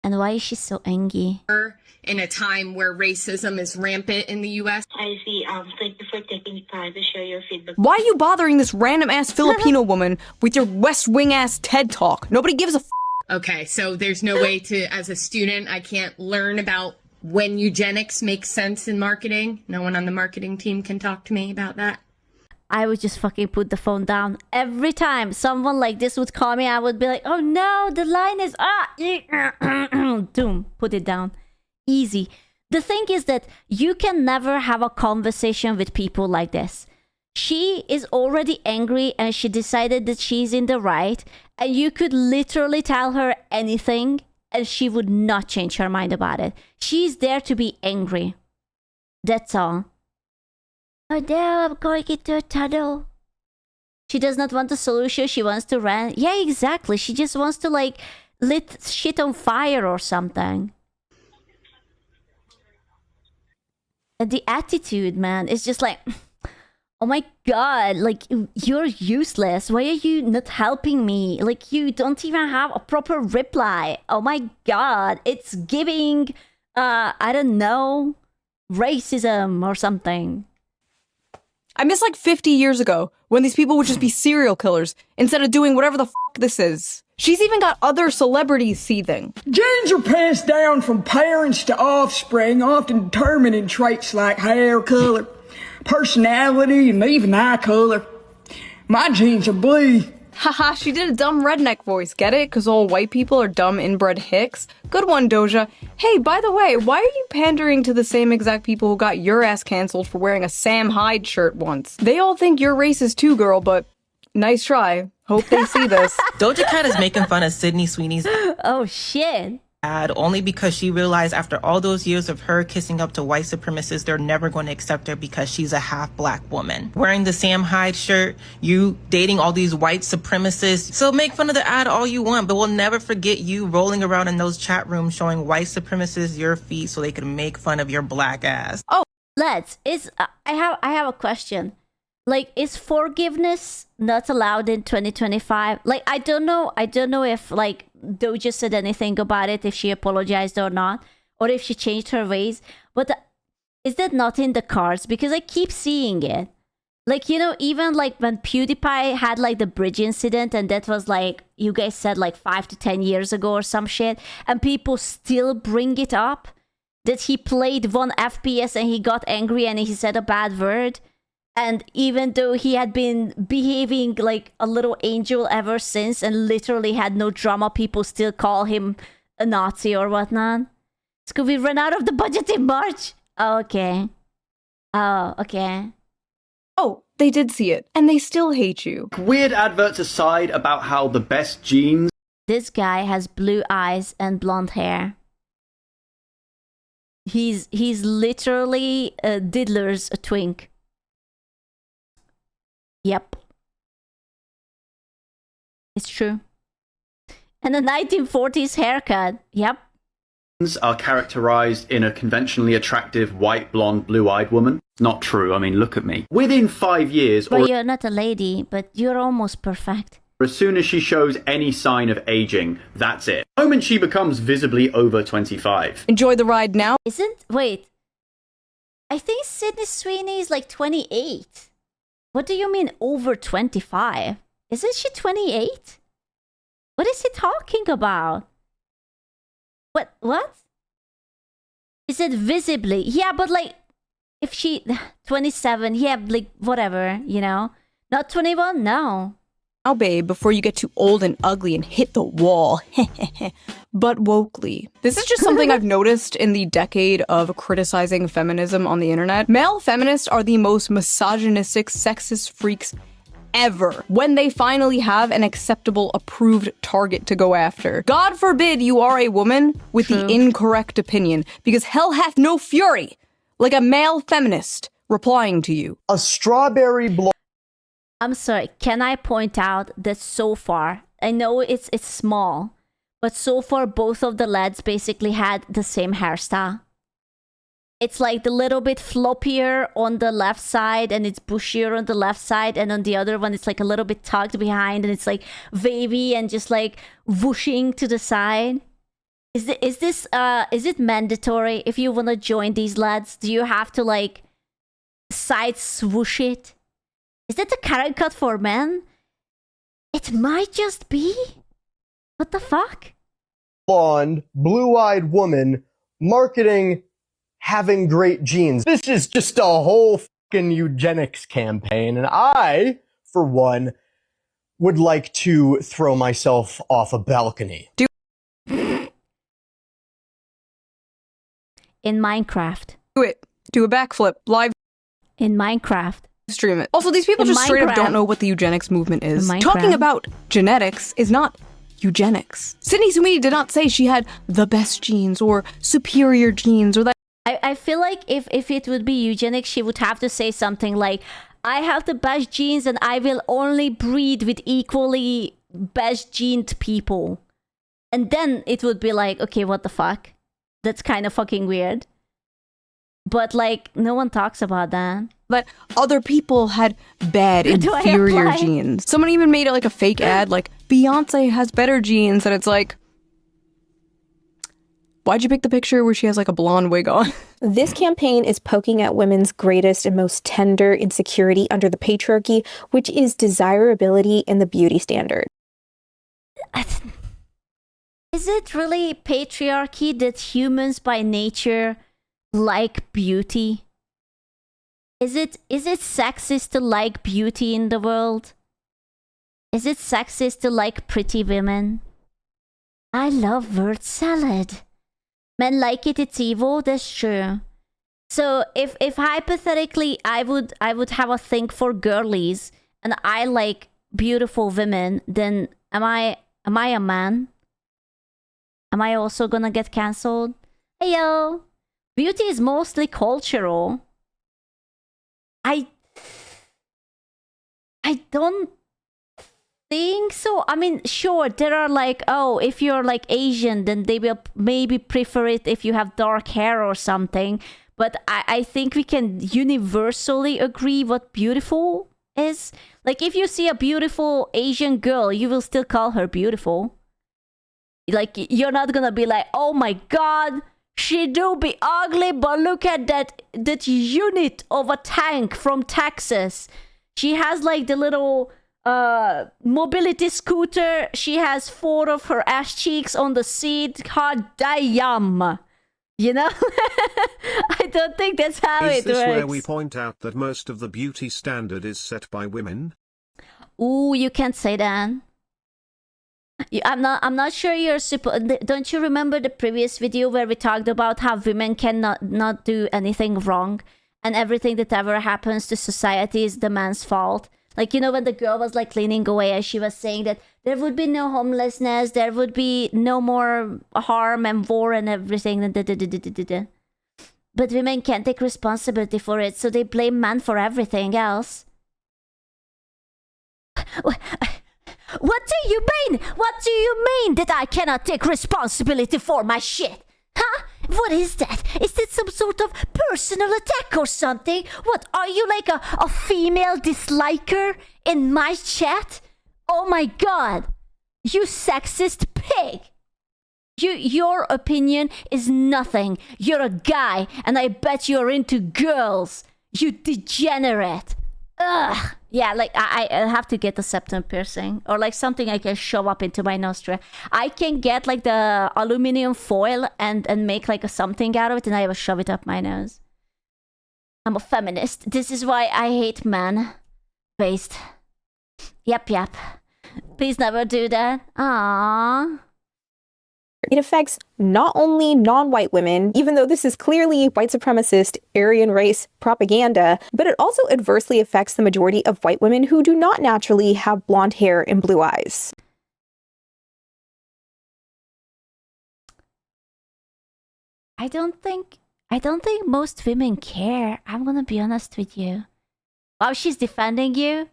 And why is she so angry? In a time where racism is rampant in the U.S. I see. Thank you for taking time to share your feedback. Why are you bothering this random ass Filipino woman with your West Wing ass TED talk? Nobody gives a Okay, so there's no way to, as a student, I can't learn about when eugenics makes sense in marketing. No one on the marketing team can talk to me about that. I would just fucking put the phone down. Every time someone like this would call me, I would be like, oh no, the line is... Doom, put it down. Easy. The thing is that you can never have a conversation with people like this. She is already angry and she decided that she's in the right. And you could literally tell her anything and she would not change her mind about it. She's there to be angry. That's all. Oh no, I'm going into a tunnel. She does not want a solution. She wants to rant. Yeah, exactly. She just wants to like lit shit on fire or something. And the attitude, man, is just like, Oh my god, like, you're useless. Why are you not helping me? Like, you don't even have a proper reply. Oh my god, it's giving, I don't know, racism or something. I miss like 50 years ago when these people would just be serial killers instead of doing whatever the fuck this is. She's even got other celebrities seething. Genes are passed down from parents to offspring, often determining traits like hair color, personality, and even eye color. My genes are blue. Haha, she did a dumb redneck voice, get it? Because all white people are dumb inbred hicks? Good one, Doja. Hey, by the way, why are you pandering to the same exact people who got your ass cancelled for wearing a Sam Hyde shirt once? They all think you're racist too, girl, but nice try. Hope they see this. Doja Cat is making fun of Sydney Sweeney's Oh shit. ad only because she realized after all those years of her kissing up to white supremacists, they're never going to accept her because she's a half black woman. Wearing the Sam Hyde shirt, you dating all these white supremacists. So make fun of the ad all you want, but we'll never forget you rolling around in those chat rooms showing white supremacists your feet so they can make fun of your black ass. Oh, I have a question. Like, is forgiveness not allowed in 2025? Like, I don't know if like Doja said anything about it, if she apologized or not, or if she changed her ways. But is that not in the cards? Because I keep seeing it. Like, you know, even like when PewDiePie had like the bridge incident, and that was like, you guys said like 5 to 10 years ago or some shit, and people still bring it up that he played 1 FPS and he got angry and he said a bad word. And even though he had been behaving like a little angel ever since and literally had no drama, people still call him a Nazi or whatnot. Could we run out of the budget in March? Oh, okay. Oh, okay. Oh, they did see it, and they still hate you. Weird adverts aside about how the best jeans... This guy has blue eyes and blonde hair. He's literally Diddler's a twink. Yep. It's true. And a 1940s haircut. Yep. are characterized in a conventionally attractive white, blonde, blue-eyed woman. Not true. I mean, look at me. Within 5 years... Well, you're not a lady, but you're almost perfect. As soon as she shows any sign of aging, that's it. The moment she becomes visibly over 25. Enjoy the ride now. Wait. I think Sydney Sweeney is like 28. What do you mean over 25? Isn't she 28? What is he talking about? What? Is it visibly? Yeah, but like, if she... 27, yeah, like, whatever, you know? Not 21? No. Now, babe, before you get too old and ugly and hit the wall. But wokely. This is just something I've noticed in the decade of criticizing feminism on the internet. Male feminists are the most misogynistic, sexist freaks ever when they finally have an acceptable, approved target to go after. God forbid you are a woman with the incorrect opinion, because hell hath no fury like a male feminist replying to you. A strawberry blonde. I'm sorry, can I point out that so far, I know it's small, but so far both of the lads basically had the same hairstyle. It's like the little bit floppier on the left side and it's bushier on the left side, and on the other one it's like a little bit tucked behind and it's like wavy and just like whooshing to the side. Is it mandatory if you want to join these lads? Do you have to like side swoosh it? Is that a carrot cut for men? It might just be. What the fuck? Blonde, blue-eyed woman marketing having great genes. This is just a whole fucking eugenics campaign, and I, for one, would like to throw myself off a balcony. In Minecraft. Do it. Do a backflip. Live. In Minecraft. Stream it. Also, these people just straight up don't know what the eugenics movement is. Talking about genetics is not eugenics. Sydney Sweeney did not say she had the best genes or superior genes or that. I feel like if it would be eugenics, she would have to say something like, I have the best genes and I will only breed with equally best gened people. And then it would be like, okay, what the fuck? That's kind of fucking weird. But like, no one talks about that. that other people had bad, Do I inferior apply? genes. Someone even made it like a fake ad, like, Beyonce has better genes, and it's like, why'd you pick the picture where she has like a blonde wig on? This campaign is poking at women's greatest and most tender insecurity under the patriarchy, which is desirability and the beauty standard. Is it really patriarchy that humans by nature like beauty? Is it sexist to like beauty in the world? Is it sexist to like pretty women? I love word salad. Men like it, it's evil, that's true. So if hypothetically I would have a thing for girlies and I like beautiful women, then am I a man? Am I also gonna get cancelled? Hey yo, beauty is mostly cultural. I don't think so. I mean, sure, there are like, oh, if you're like Asian, then they will maybe prefer it if you have dark hair or something. But I think we can universally agree what beautiful is. Like, if you see a beautiful Asian girl, you will still call her beautiful. Like, you're not gonna be like, oh my god, she do be ugly, but look at that unit of a tank from Texas. She has like the little mobility scooter. She has 4 of her ass cheeks on the seat. Hot damn. You know? I don't think that's how Is it this works. where we point out that most of the beauty standard is set by women? Ooh, you can't say that. I'm not sure you're don't you remember the previous video where we talked about how women cannot not do anything wrong and everything that ever happens to society is the man's fault? Like, you know, when the girl was like leaning away and she was saying that there would be no homelessness, there would be no more harm and war and everything. But women can't take responsibility for it, so they blame men for everything else. What do you mean? What do you mean that I cannot take responsibility for my shit? Huh? What is that? Is that some sort of personal attack or something? What, are you like a female disliker in my chat? Oh my god! You sexist pig! Your opinion is nothing. You're a guy, and I bet you're into girls. You degenerate. Ugh. Yeah, like I have to get the septum piercing or like something I can shove up into my nostril. I can get like the aluminum foil and make like a something out of it, and I will shove it up my nose. I'm a feminist. This is why I hate men. Based. Yep. Please never do that. Aww. It affects not only non-white women, even though this is clearly white supremacist, Aryan race propaganda, but it also adversely affects the majority of white women who do not naturally have blonde hair and blue eyes. I don't think most women care. I'm gonna be honest with you. Wow, she's defending you?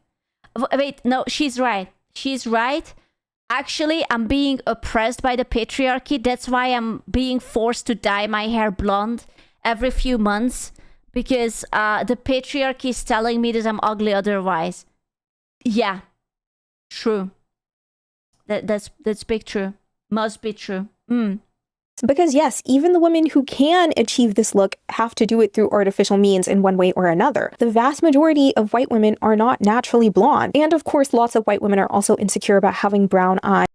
Wait, no, she's right. She's right. Actually, I'm being oppressed by the patriarchy. That's why I'm being forced to dye my hair blonde every few months. Because the patriarchy is telling me that I'm ugly otherwise. Yeah. True. That's big true. Must be true. Because yes, even the women who can achieve this look have to do it through artificial means in one way or another. The vast majority of white women are not naturally blonde. And of course, lots of white women are also insecure about having brown eyes.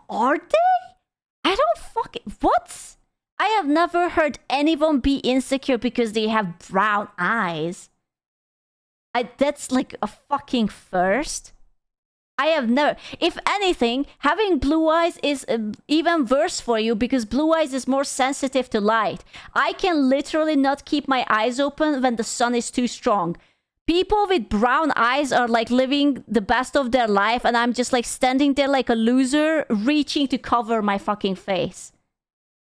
Are they? I don't what? I have never heard anyone be insecure because they have brown eyes. That's like a fucking first. I have never. If anything, having blue eyes is even worse for you because blue eyes is more sensitive to light. I can literally not keep my eyes open when the sun is too strong. People with brown eyes are like living the best of their life, and I'm just like standing there like a loser, reaching to cover my fucking face.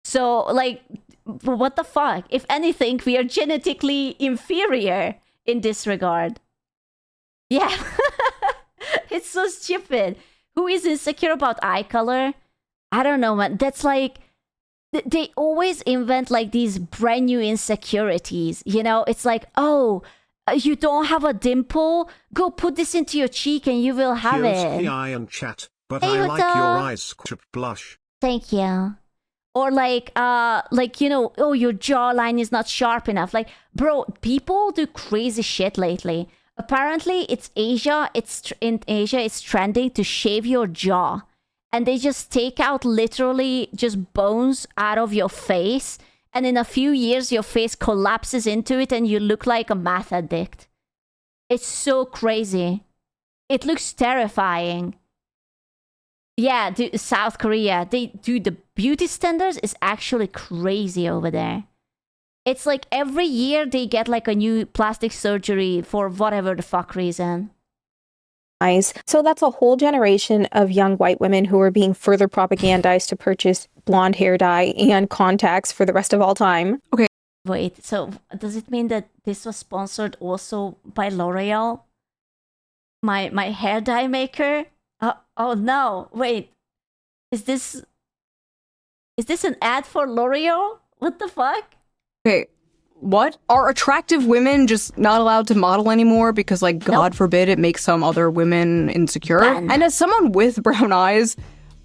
So, like, what the fuck? If anything, we are genetically inferior in this regard. Yeah. It's so stupid. Who is insecure about eye color? I don't know, man. That's like... they always invent like these brand new insecurities, you know? It's like, oh, you don't have a dimple? Go put this into your cheek and you will have Here's it. PI and chat, but Hey, I what's like your up? eyes script blush. Thank you. Or like, you know, oh, your jawline is not sharp enough. Like, bro, people do crazy shit lately. Apparently, it's Asia. In Asia, it's trending to shave your jaw, and they just take out literally just bones out of your face, and in a few years, your face collapses into it, and you look like a math addict. It's so crazy. It looks terrifying. Yeah, South Korea, the beauty standards is actually crazy over there. It's like every year they get like a new plastic surgery for whatever the fuck reason. So that's a whole generation of young white women who are being further propagandized to purchase blonde hair dye and contacts for the rest of all time. Okay. Wait, so does it mean that this was sponsored also by L'Oreal? My hair dye maker? Oh no, wait. Is this an ad for L'Oreal? What the fuck? Okay, what? Are attractive women just not allowed to model anymore because, like, God forbid it makes some other women insecure? Ben. And as someone with brown eyes,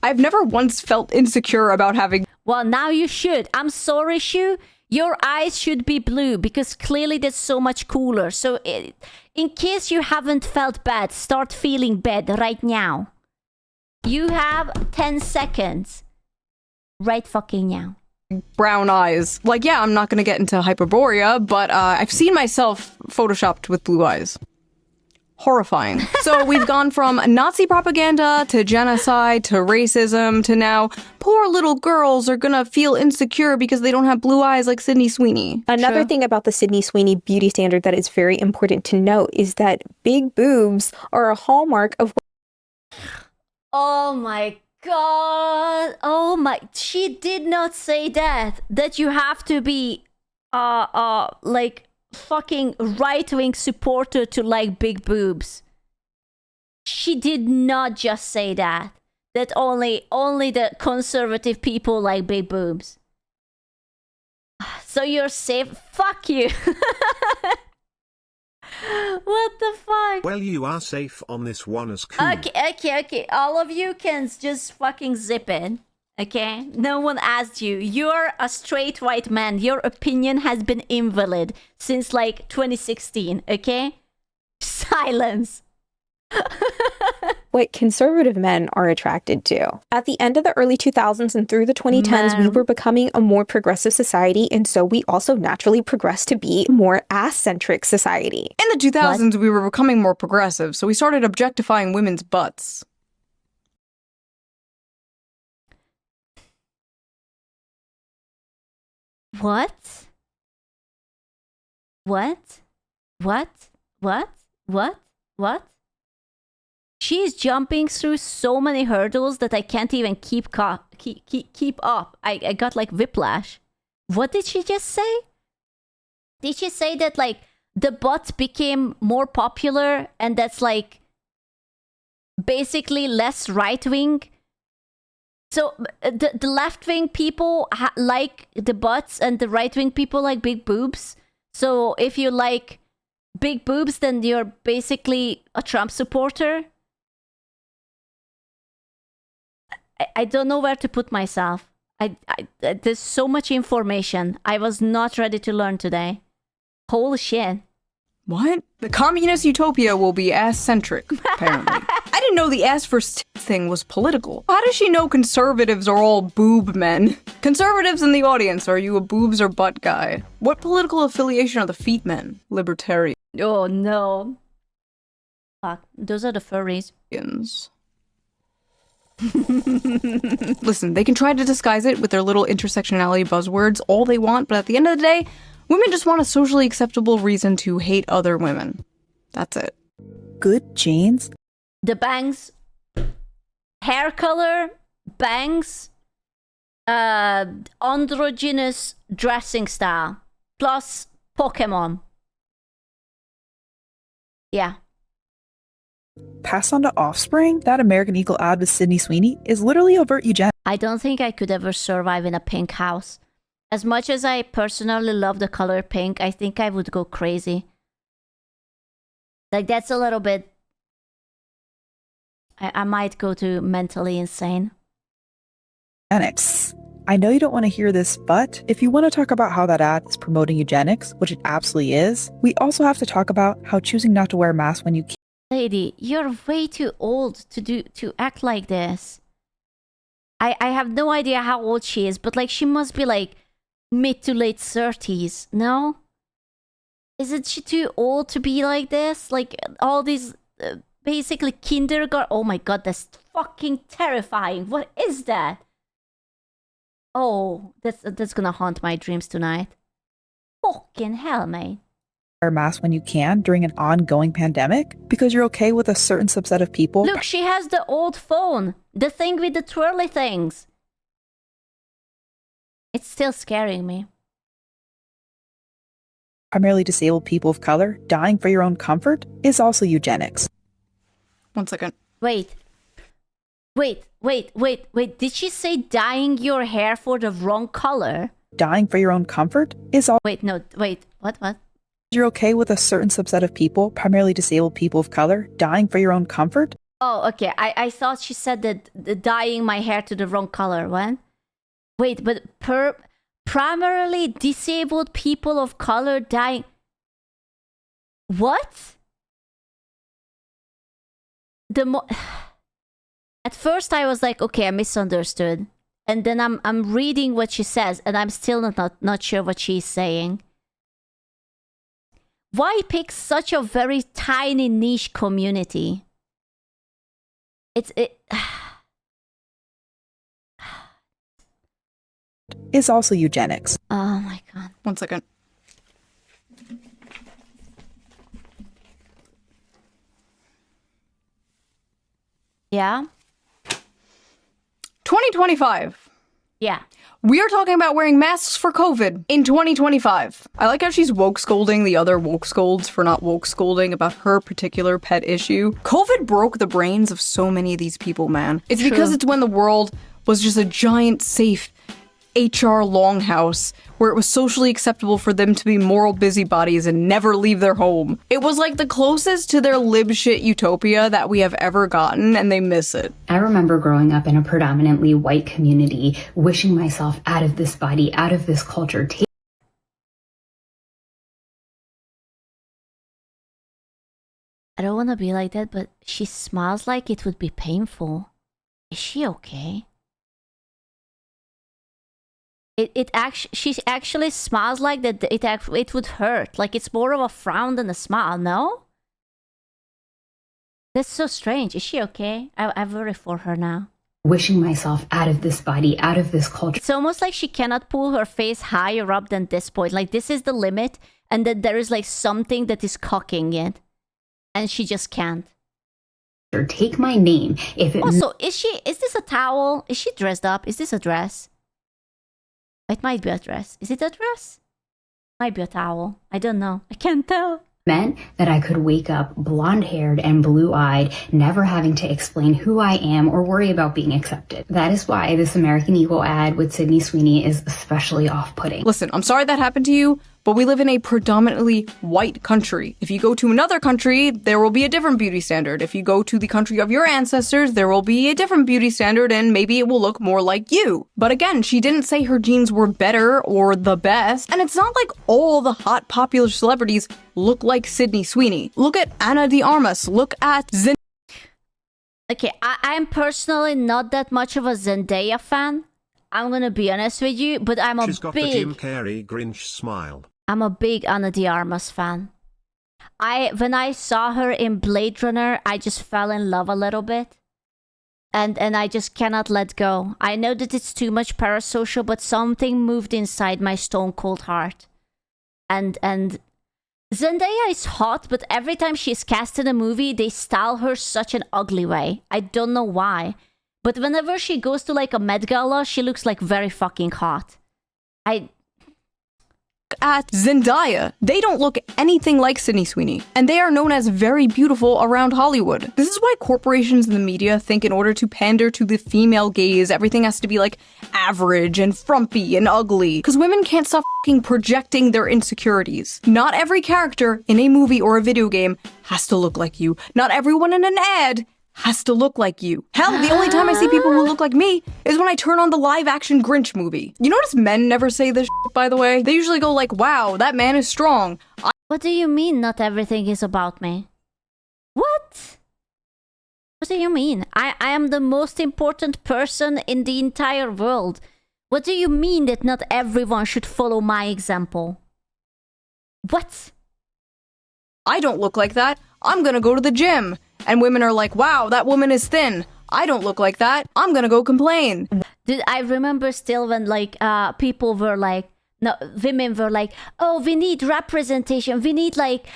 I've never once felt insecure about having... Well, now you should. I'm sorry, Shoe. Your eyes should be blue because clearly that's so much cooler. So in case you haven't felt bad, start feeling bad right now. You have 10 seconds. Right fucking now. Brown eyes. Like, yeah, I'm not gonna get into hyperborea, but I've seen myself photoshopped with blue eyes. Horrifying. So we've gone from Nazi propaganda to genocide to racism to now poor little girls are gonna feel insecure because they don't have blue eyes like Sydney Sweeney. Another thing about the Sydney Sweeney beauty standard that is very important to note is that big boobs are a hallmark of... Oh my god. Oh my. She did not say that you have to be like fucking right-wing supporter to like big boobs. She did not just say that only the conservative people like big boobs. So you're safe. Fuck you. What the fuck? Well, you are safe on this one as cool. Okay. All of you can just fucking zip in. Okay? No one asked you. You're a straight white man. Your opinion has been invalid since like 2016. Okay? Silence. What conservative men are attracted to. At the end of the early 2000s and through the 2010s, we were becoming a more progressive society, and so we also naturally progressed to be a more ass-centric society. In the 2000s, we were becoming more progressive, so we started objectifying women's butts. What? She's jumping through so many hurdles that I can't even keep up. I got like whiplash. What did she just say? Did she say that like the butt became more popular and that's like basically less right-wing? So the left-wing people like the butts and the right-wing people like big boobs. So if you like big boobs, then you're basically a Trump supporter. I don't know where to put myself. There's so much information. I was not ready to learn today. Holy shit. What? The communist utopia will be ass-centric, apparently. I didn't know the ass first thing was political. How does she know conservatives are all boob men? Conservatives in the audience, are you a boobs or butt guy? What political affiliation are the feet men? Libertarian. Oh no. Fuck, those are the furries. Listen, they can try to disguise it with their little intersectionality buzzwords all they want, but at the end of the day, women just want a socially acceptable reason to hate other women. That's it. Good genes? The bangs, hair color, bangs, androgynous dressing style, plus Pokemon. Yeah. passed on to offspring? That American Eagle ad with Sydney Sweeney is literally overt eugenics. I don't think I could ever survive in a pink house. As much as I personally love the color pink, I think I would go crazy. Like, that's a little bit... I might go to mentally insane. Eugenics. I know you don't want to hear this, but if you want to talk about how that ad is promoting eugenics, which it absolutely is, we also have to talk about how choosing not to wear a mask when you can. Lady, you're way too old to act like this. I have no idea how old she is, but like she must be like mid to late 30s, no? Isn't she too old to be like this? Like all these basically kindergarten. Oh my god, that's fucking terrifying. What is that? Oh, that's gonna haunt my dreams tonight. Fucking hell, mate. Wear a mask when you can during an ongoing pandemic because you're okay with a certain subset of people. Look, she has the old phone. The thing with the twirly things. It's still scaring me. Primarily disabled people of color dying for your own comfort is also eugenics. 1 second. Wait. Did she say dyeing your hair for the wrong color? Dying for your own comfort is all. Wait. What? You're okay with a certain subset of people, primarily disabled people of color, dying for your own comfort? Oh, okay. I thought she said that dyeing my hair to the wrong color. What? Wait, but primarily disabled people of color dying... What? At first I was like, okay, I misunderstood. And then I'm reading what she says, and I'm still not sure what she's saying. Why pick such a very tiny niche community? It is also eugenics. Oh my god. 1 second. Yeah? 2025. Yeah. We are talking about wearing masks for COVID in 2025. I like how she's woke scolding the other woke scolds for not woke scolding about her particular pet issue. COVID broke the brains of so many of these people, man. It's because it's when the world was just a giant, safe HR longhouse where it was socially acceptable for them to be moral busybodies and never leave their home. It was like the closest to their lib shit utopia that we have ever gotten, and they miss it. I remember growing up in a predominantly white community, wishing myself out of this body, out of this culture. I don't want to be like that, but she smiles like it would be painful. Is she okay? She actually smiles like that. It would hurt. Like it's more of a frown than a smile. No, that's so strange. Is she okay? I worry for her now. Wishing myself out of this body, out of this culture. It's almost like she cannot pull her face higher up than this point. Like this is the limit, and then there is like something that is cocking it, and she just can't. Take my name. If it also, is this a towel? Is she dressed up? Is this a dress? It might be a dress. Is it a dress? Might be a towel. I don't know. I can't tell. Meant that I could wake up blonde-haired and blue-eyed, never having to explain who I am or worry about being accepted. That is why this American Eagle ad with Sydney Sweeney is especially off-putting. Listen, I'm sorry that happened to you, but we live in a predominantly white country. If you go to another country, there will be a different beauty standard. If you go to the country of your ancestors, there will be a different beauty standard, and maybe it will look more like you. But again, she didn't say her genes were better or the best, and it's not like all the hot popular celebrities look like Sydney Sweeney. Look at Ana de Armas. Look at Okay, I'm personally not that much of a Zendaya fan. I'm gonna be honest with you, but She's got the Jim Carrey Grinch smile. I'm a big Ana de Armas fan. When I saw her in Blade Runner, I just fell in love a little bit. And I just cannot let go. I know that it's too much parasocial, but something moved inside my stone cold heart. And Zendaya is hot, but every time she's cast in a movie, they style her such an ugly way. I don't know why. But whenever she goes to like a Met Gala, she looks like very fucking hot. at Zendaya. They don't look anything like Sydney Sweeney, and they are known as very beautiful around Hollywood. This is why corporations in the media think in order to pander to the female gaze, everything has to be like average and frumpy and ugly, because women can't stop fucking projecting their insecurities. Not every character in a movie or a video game has to look like you. Not everyone in an ad has to look like you. Hell, the only time I see people who look like me is when I turn on the live-action Grinch movie. You notice men never say this shit, by the way? They usually go like, wow, that man is strong. What do you mean not everything is about me? What? What do you mean? I am the most important person in the entire world. What do you mean that not everyone should follow my example? What? I don't look like that. I'm gonna go to the gym. And women are like, wow, that woman is thin. I don't look like that. I'm gonna go complain. Dude, I remember still when people were like, no, women were like, oh, we need representation. We need like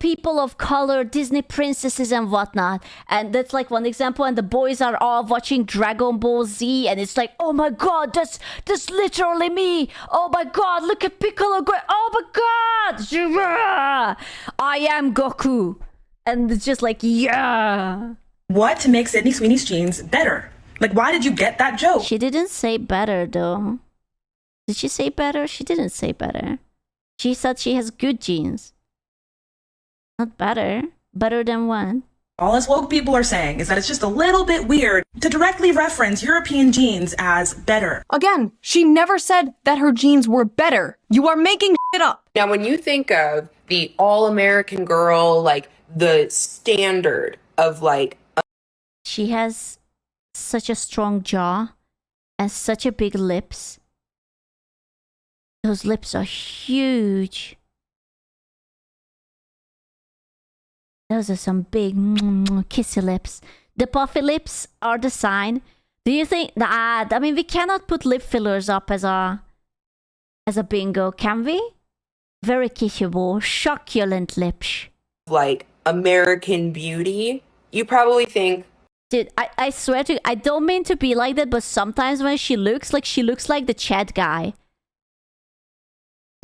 people of color, Disney princesses and whatnot. And that's like one example. And the boys are all watching Dragon Ball Z, and it's like, oh my god, that's literally me. Oh my god, look at Piccolo. Oh my god, yeah, I am Goku. And it's just like, yeah. What makes Sydney Sweeney's jeans better? Like, why did you get that joke? She didn't say better, though. Did she say better? She didn't say better. She said she has good jeans. Not better. Better than what? All us woke people are saying is that it's just a little bit weird to directly reference European jeans as better. Again, she never said that her jeans were better. You are making shit up. Now, when you think of the all-American girl, like, the standard of like she has such a strong jaw and such a big lips. Those lips are huge. Those are some big kissy lips. The puffy lips are the sign. Do you think I mean, we cannot put lip fillers up as a bingo, can we? Very kissable, succulent lips. Like American Beauty, you probably think, dude, I swear to you, I don't mean to be like that, but sometimes when she looks like the Chad guy.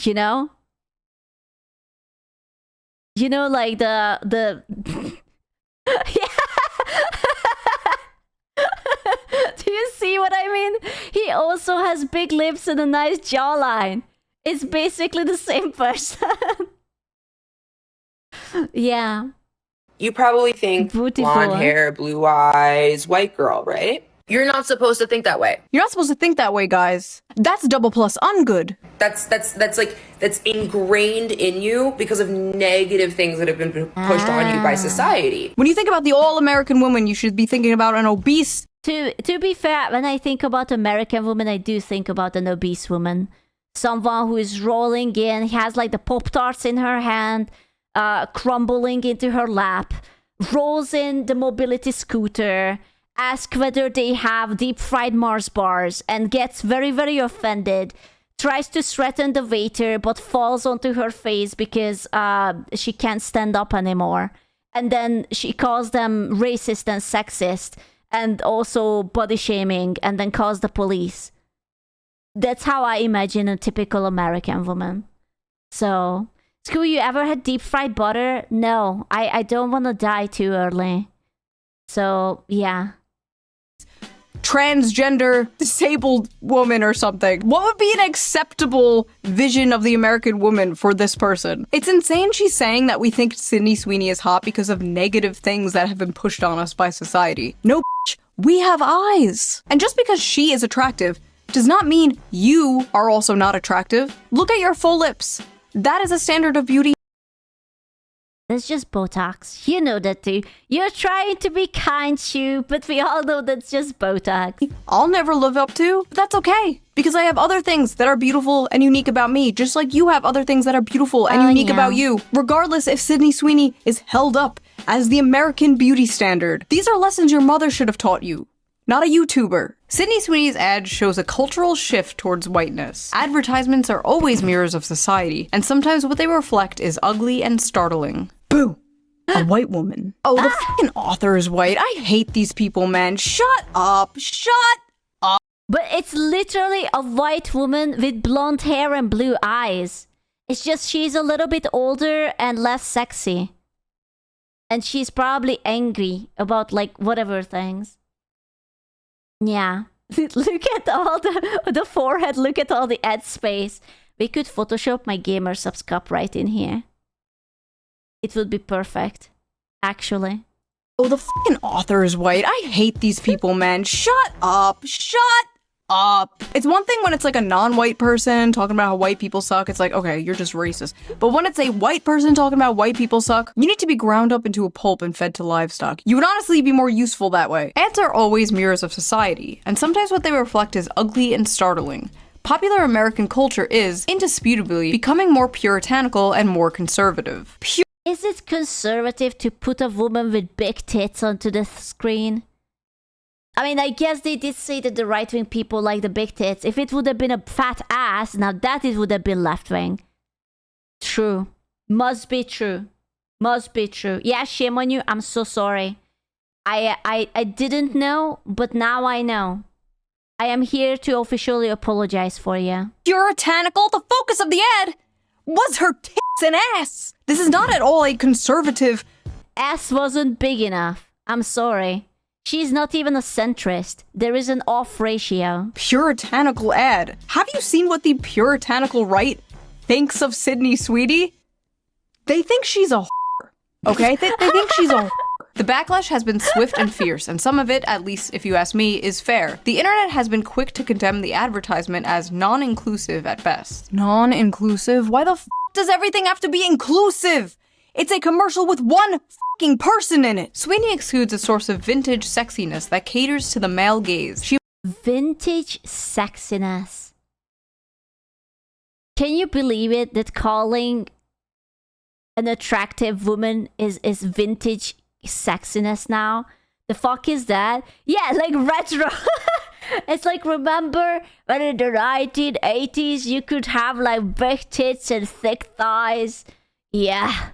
You know? You know, like the yeah. Do you see what I mean? He also has big lips and a nice jawline. It's basically the same person. Yeah. You probably think beautiful. Blonde hair, blue eyes, white girl, right? You're not supposed to think that way. You're not supposed to think that way, guys. That's double plus ungood. That's ingrained in you because of negative things that have been pushed on you by society. When you think about the all-American woman, you should be thinking about an obese. To be fair, when I think about American woman, I do think about an obese woman. Someone who is rolling in, has like the Pop-Tarts in her hand, crumbling into her lap, rolls in the mobility scooter, asks whether they have deep fried Mars bars, and gets very, very offended, tries to threaten the waiter, but falls onto her face because she can't stand up anymore. And then she calls them racist and sexist, and also body shaming, and then calls the police. That's how I imagine a typical American woman. So, Screw, you ever had deep fried butter? No, I don't want to die too early. So, yeah. Transgender, disabled woman or something. What would be an acceptable vision of the American woman for this person? It's insane she's saying that we think Sydney Sweeney is hot because of negative things that have been pushed on us by society. No, bitch, we have eyes. And just because she is attractive does not mean you are also not attractive. Look at your full lips. That is a standard of beauty. That's just Botox. You know that too. You're trying to be kind, Shoe, but we all know that's just Botox. I'll never live up to, but that's okay. Because I have other things that are beautiful and unique about me, just like you have other things that are beautiful and unique about you. Regardless if Sydney Sweeney is held up as the American beauty standard. These are lessons your mother should have taught you, not a YouTuber. Sydney Sweeney's ad shows a cultural shift towards whiteness. Advertisements are always mirrors of society, and sometimes what they reflect is ugly and startling. Boo! A white woman. Oh, the fucking author is white. I hate these people, man. Shut up. Shut But it's literally a white woman with blonde hair and blue eyes. It's just she's a little bit older and less sexy. And she's probably angry about like whatever things. Yeah. Look at all the forehead, look at all the ad space. We could Photoshop my gamer subs cup right in here. It would be perfect, actually. Oh, the fucking author is white. I hate these people, man. Shut up. Shut up. It's one thing when it's like a non-white person talking about how white people suck. It's like, okay, you're just racist. But when it's a white person talking about white people suck, you need to be ground up into a pulp and fed to livestock. You would honestly be more useful that way. Ads are always mirrors of society, and sometimes what they reflect is ugly and startling. Popular American culture is, indisputably, becoming more puritanical and more conservative. Is it conservative to put a woman with big tits onto the screen? I mean, I guess they did say that the right-wing people like the big tits. If it would have been a fat ass, now that it would have been left-wing. True. Must be true. Must be true. Yeah, shame on you. I'm so sorry. I didn't know, but now I know. I am here to officially apologize for you. Puritanical? The focus of the ad was her tits and ass. This is not at all a conservative... Ass wasn't big enough. I'm sorry. She's not even a centrist. There is an off ratio. Puritanical ad. Have you seen what the puritanical right thinks of Sydney Sweeney? They think she's a whore. Okay? They think she's a whore. The backlash has been swift and fierce, and some of it, at least if you ask me, is fair. The internet has been quick to condemn the advertisement as non-inclusive at best. Non-inclusive? Why the f does everything have to be inclusive? It's a commercial with one f***ing person in it. Sweeney exudes a source of vintage sexiness that caters to the male gaze. Vintage sexiness. Can you believe it that calling an attractive woman is vintage sexiness now? The fuck is that? Yeah, like retro. It's like, remember when in the 1980s you could have like big tits and thick thighs? Yeah,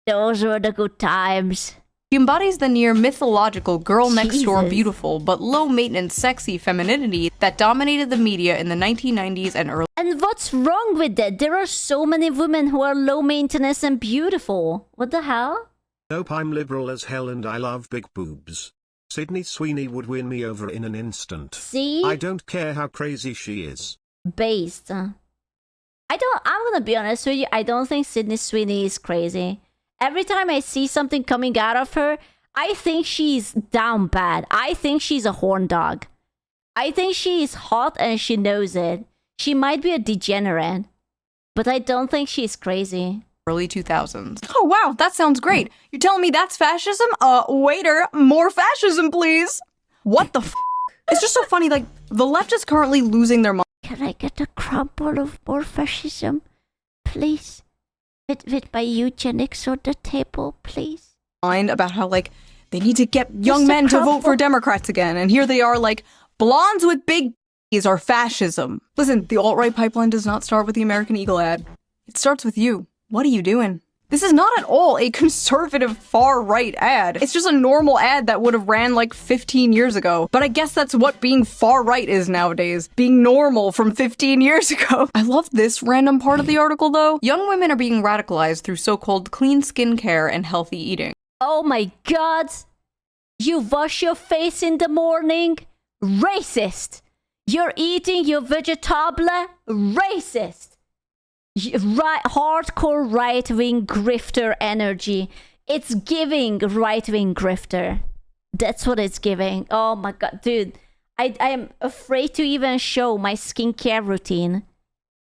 those were the good times. She embodies the near mythological girl next door beautiful but low maintenance sexy femininity that dominated the media in the 1990s and early. And what's wrong with that? There are so many women who are low maintenance and beautiful. What the hell? Nope, I'm liberal as hell and I love big boobs. Sydney Sweeney would win me over in an instant. See? I don't care how crazy she is. Based. I'm gonna be honest with you, I don't think Sydney Sweeney is crazy. Every time I see something coming out of her, I think she's down bad. I think she's a horn dog. I think she is hot and she knows it. She might be a degenerate, but I don't think she's crazy. Early 2000s. Oh wow, that sounds great. You're telling me that's fascism? Waiter, more fascism please. What the f***? It's just so funny, like, the left is currently losing their mind. Can I get a crumble of more fascism, please? With my eugenics on the table, please. About how, like, they need to get young men to vote for Democrats again, and here they are, like, blondes with big b***s are fascism. Listen, the alt-right pipeline does not start with the American Eagle ad. It starts with you. What are you doing? This is not at all a conservative far-right ad. It's just a normal ad that would have ran like 15 years ago. But I guess that's what being far-right is nowadays. Being normal from 15 years ago. I love this random part of the article though. Young women are being radicalized through so-called clean skincare and healthy eating. Oh my god! You wash your face in the morning? Racist! You're eating your vegetable? Racist! Hardcore right-wing grifter energy. It's giving right-wing grifter. That's what it's giving. Oh my god, dude. I am afraid to even show my skincare routine.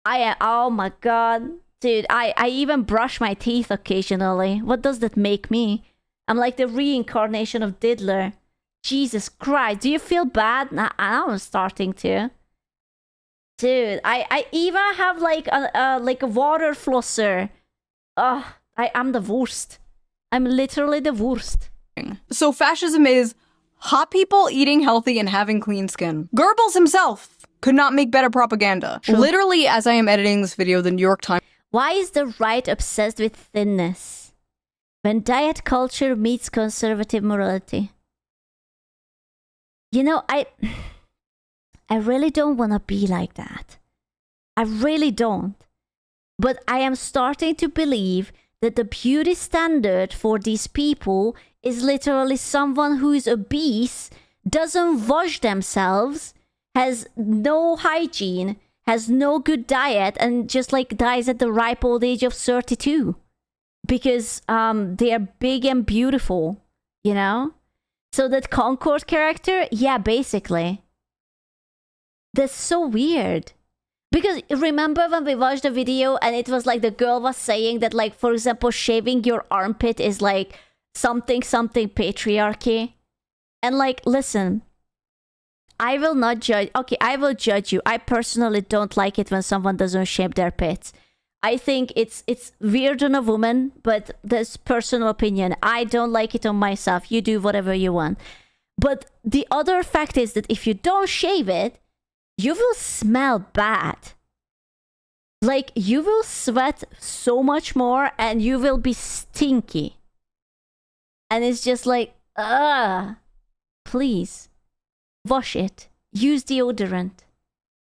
Oh my god. Dude, I even brush my teeth occasionally. What does that make me? I'm like the reincarnation of Diddler. Jesus Christ, do you feel bad? Nah, I'm starting to. Dude, I even have like a water flosser. I'm the worst. I'm literally the worst. So fascism is hot people eating healthy and having clean skin. Goebbels himself could not make better propaganda. True. Literally, as I am editing this video, the New York Times. Why is the right obsessed with thinness? When diet culture meets conservative morality. You know, I I really don't want to be like that. I really don't. But I am starting to believe that the beauty standard for these people is literally someone who is obese, doesn't wash themselves, has no hygiene, has no good diet, and just like dies at the ripe old age of 32 because they are big and beautiful, you know? So that Concord character, yeah, basically. That's so weird. Because remember when we watched the video and it was like the girl was saying that, like, for example, shaving your armpit is like something patriarchy. And like, listen, I will not judge. Okay, I will judge you. I personally don't like it when someone doesn't shave their pits. I think it's weird on a woman, but that's personal opinion. I don't like it on myself. You do whatever you want. But the other fact is that if you don't shave it, you will smell bad. Like, you will sweat so much more and you will be stinky. And it's just like, please, wash it. Use deodorant.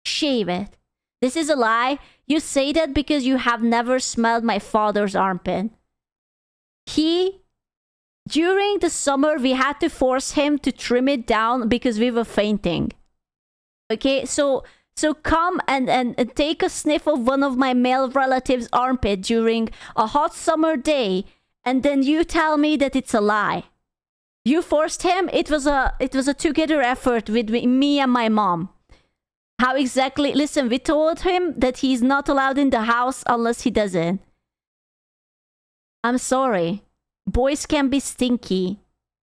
Shave it. This is a lie. You say that because you have never smelled my father's armpit. During the summer, we had to force him to trim it down because we were fainting. Okay, so come and take a sniff of one of my male relatives' armpit during a hot summer day, and then you tell me that it's a lie. You forced him. It was a together effort with me and my mom. How exactly? Listen, we told him that he's not allowed in the house unless he does it. I'm sorry. Boys can be stinky,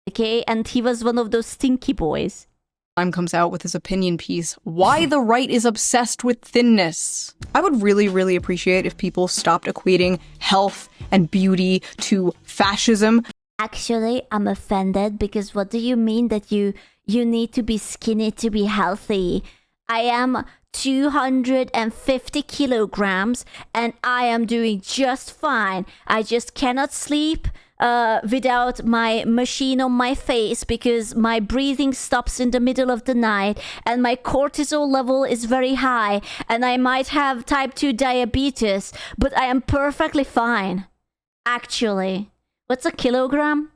okay? And he was one of those stinky boys. Time comes out with his opinion piece, Why the Right is Obsessed with Thinness. I would really, really appreciate if people stopped equating health and beauty to fascism. Actually, I'm offended because what do you mean that you need to be skinny to be healthy? I am 250 kilograms and I am doing just fine. I just cannot sleep without my machine on my face because my breathing stops in the middle of the night and my cortisol level is very high and I might have type 2 diabetes, but I am perfectly fine. Actually, what's a kilogram?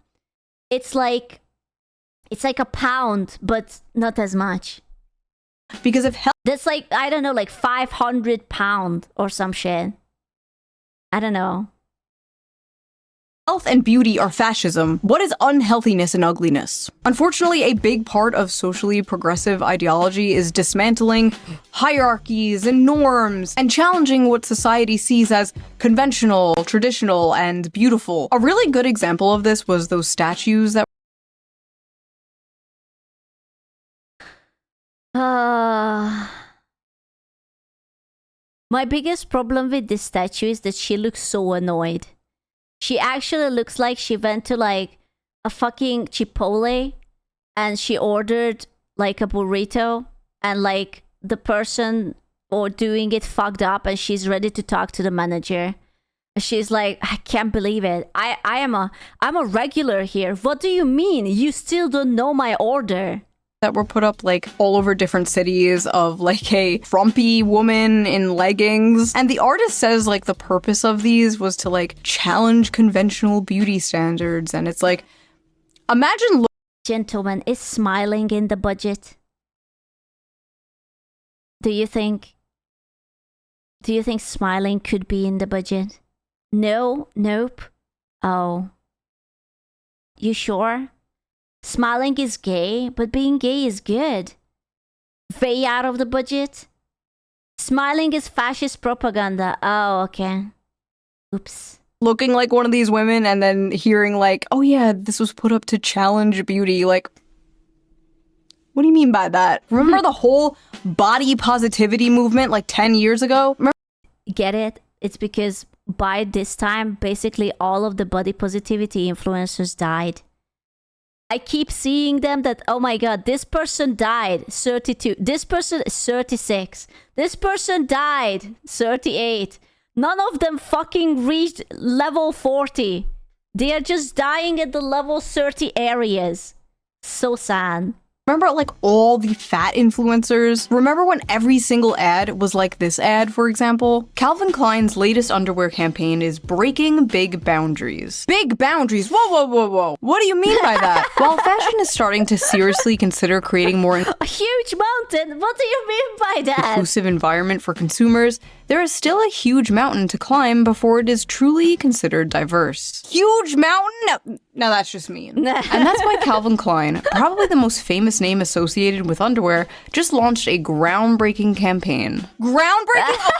It's like a pound, but not as much. Because if health... That's like, I don't know, like 500 pounds or some shit. I don't know. Health and beauty are fascism. What is unhealthiness and ugliness? Unfortunately, a big part of socially progressive ideology is dismantling hierarchies and norms and challenging what society sees as conventional, traditional, and beautiful. A really good example of this was those statues that my biggest problem with this statue is that she looks so annoyed. She actually looks like she went to like a fucking Chipotle and she ordered like a burrito and like the person or doing it fucked up and she's ready to talk to the manager. She's like, I can't believe it. I'm a regular here. What do you mean? You still don't know my order? That were put up like all over different cities of like a frumpy woman in leggings. And the artist says like the purpose of these was to like challenge conventional beauty standards. And it's like, imagine... Gentlemen, is smiling in the budget? Do you think smiling could be in the budget? No? Nope? Oh. You sure? Smiling is gay, but being gay is good. Way out of the budget? Smiling is fascist propaganda. Oh, okay. Oops. Looking like one of these women and then hearing like, oh yeah, this was put up to challenge beauty. Like, what do you mean by that? Remember the whole body positivity movement like 10 years ago? Get it? It's because by this time, basically all of the body positivity influencers died. I keep seeing them that, oh my god, this person died, 32. This person is 36. This person died, 38. None of them fucking reached level 40. They are just dying at the level 30 areas. So sad. Remember, like, all the fat influencers? Remember when every single ad was like this ad, for example? Calvin Klein's latest underwear campaign is breaking big boundaries. Big boundaries? Whoa, whoa, whoa, whoa. What do you mean by that? While fashion is starting to seriously consider creating more a huge mountain? What do you mean by that? Inclusive environment for consumers, there is still a huge mountain to climb before it is truly considered diverse. Huge mountain? No, that's just mean. And that's why Calvin Klein, probably the most famous name associated with underwear, just launched a groundbreaking campaign. Groundbreaking?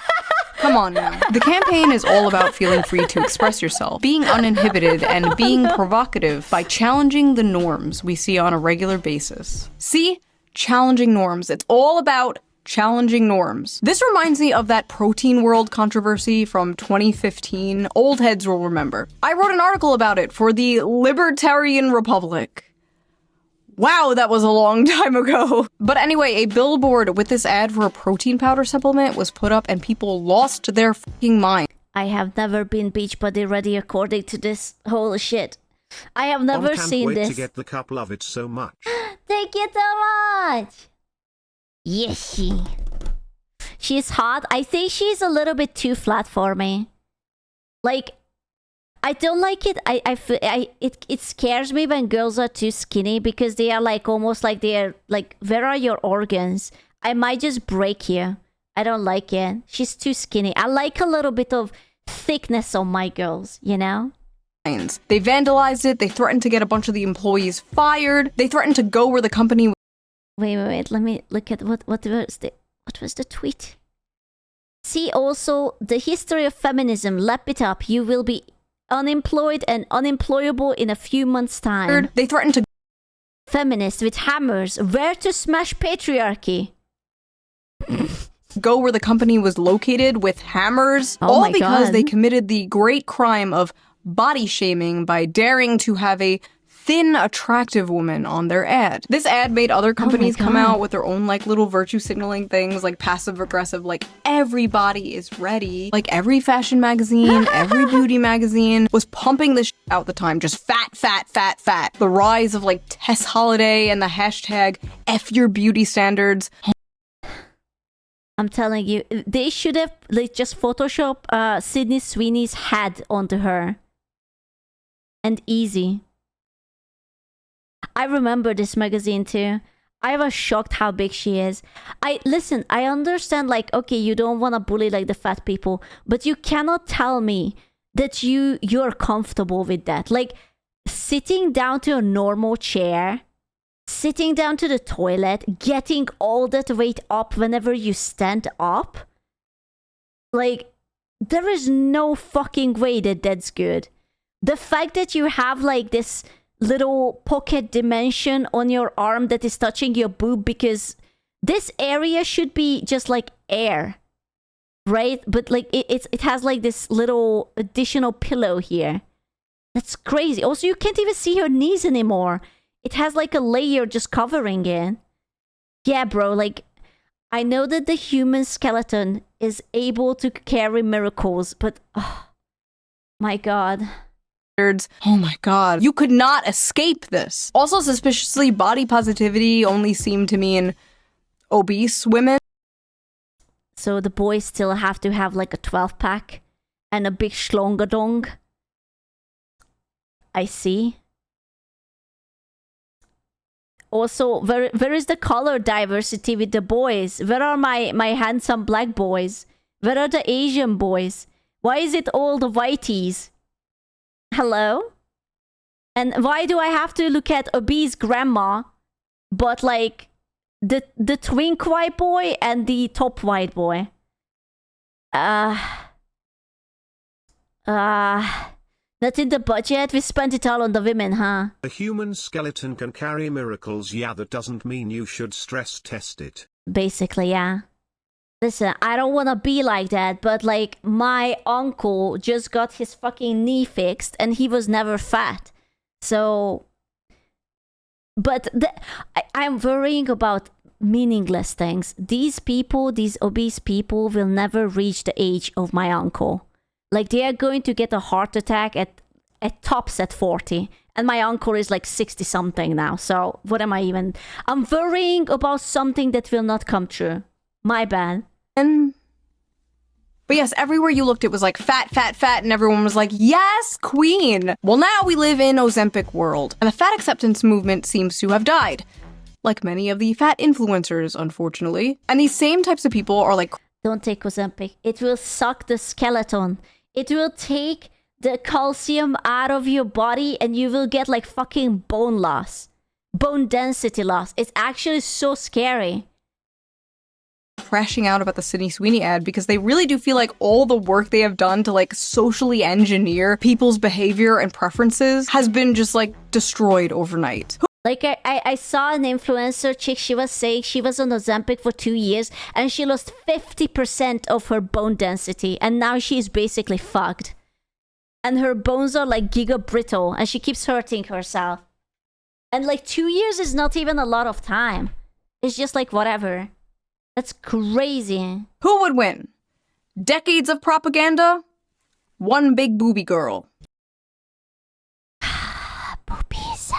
Come on now. The campaign is all about feeling free to express yourself, being uninhibited, and being provocative by challenging the norms we see on a regular basis. See? Challenging norms. It's all about challenging norms. This reminds me of that protein world controversy from 2015. Old heads will remember. I wrote an article about it for the Libertarian Republic. Wow, that was a long time ago. But anyway, a billboard with this ad for a protein powder supplement was put up and people lost their fucking mind. I have never been Beachbody ready according to this whole shit. I have never seen wait this. To get the cup, love it so much. Thank you so much. Yes, she's hot. I think she's a little bit too flat for me. Like, I don't like it. It scares me when girls are too skinny because they are like almost like they're like, where are your organs? I might just break you. I don't like it. She's too skinny. I like a little bit of thickness on my girls, you know? They vandalized it. They threatened to get a bunch of the employees fired. They threatened to go where the company. Wait. Let me look at what was the tweet. See also the history of feminism. Lap it up. You will be unemployed and unemployable in a few months' time. They threatened to. Feminists with hammers. Where to smash patriarchy. Go where the company was located with hammers. Oh all my because God. they committed the great crime of body shaming by daring to have a thin, attractive woman on their ad. This ad made other companies come out with their own like little virtue signaling things like passive aggressive, like everybody is ready. Like every fashion magazine, every beauty magazine was pumping this out the time. Just fat, fat, fat, fat. The rise of like Tess Holiday and the hashtag F your beauty standards. I'm telling you, they should have like just Photoshop Sydney Sweeney's head onto her. And easy. I remember this magazine too. I was shocked how big she is. I understand like, okay, you don't want to bully like the fat people, but you cannot tell me that you're comfortable with that. Like sitting down to a normal chair, sitting down to the toilet, getting all that weight up whenever you stand up. Like there is no fucking way that that's good. The fact that you have like this little pocket dimension on your arm that is touching your boob because this area should be just like air, right? But like it has like this little additional pillow here. That's crazy. Also, you can't even see your knees anymore. It has like a layer just covering it. Yeah, bro, like I know that the human skeleton is able to carry miracles, but oh my God. Oh my God. You could not escape this. Also, suspiciously, body positivity only seemed to mean obese women. So the boys still have to have like a 12-pack and a big schlongadong. I see. Also, where is the color diversity with the boys? Where are my handsome black boys? Where are the Asian boys? Why is it all the whiteys? Hello? And why do I have to look at obese grandma, but like the twink white boy and the top white boy? Not in the budget. We spent it all on the women, huh? A human skeleton can carry miracles. Yeah, that doesn't mean you should stress test it. Basically, yeah. Listen, I don't want to be like that, but like my uncle just got his fucking knee fixed and he was never fat. So, but I'm worrying about meaningless things. These people, these obese people will never reach the age of my uncle. Like they are going to get a heart attack at tops at 40 And my uncle is like 60 something now. So what am I even? I'm worrying about something that will not come true. My bad. But yes, everywhere you looked, it was like fat, fat, fat, and everyone was like, yes, queen! Well, now we live in Ozempic world, and the fat acceptance movement seems to have died. Like many of the fat influencers, unfortunately. And these same types of people are like, don't take Ozempic. It will suck the skeleton. It will take the calcium out of your body and you will get like fucking bone loss. Bone density loss. It's actually so scary. crashing out about the Sydney Sweeney ad because they really do feel like all the work they have done to like socially engineer people's behavior and preferences has been just like destroyed overnight. Like, I saw an influencer chick, she was saying she was on Ozempic for 2 years and she lost 50% of her bone density and now she's basically fucked. And her bones are like giga brittle and she keeps hurting herself. And like 2 years is not even a lot of time. It's just like whatever. That's crazy. Who would win? Decades of propaganda? One big booby girl. Boobies.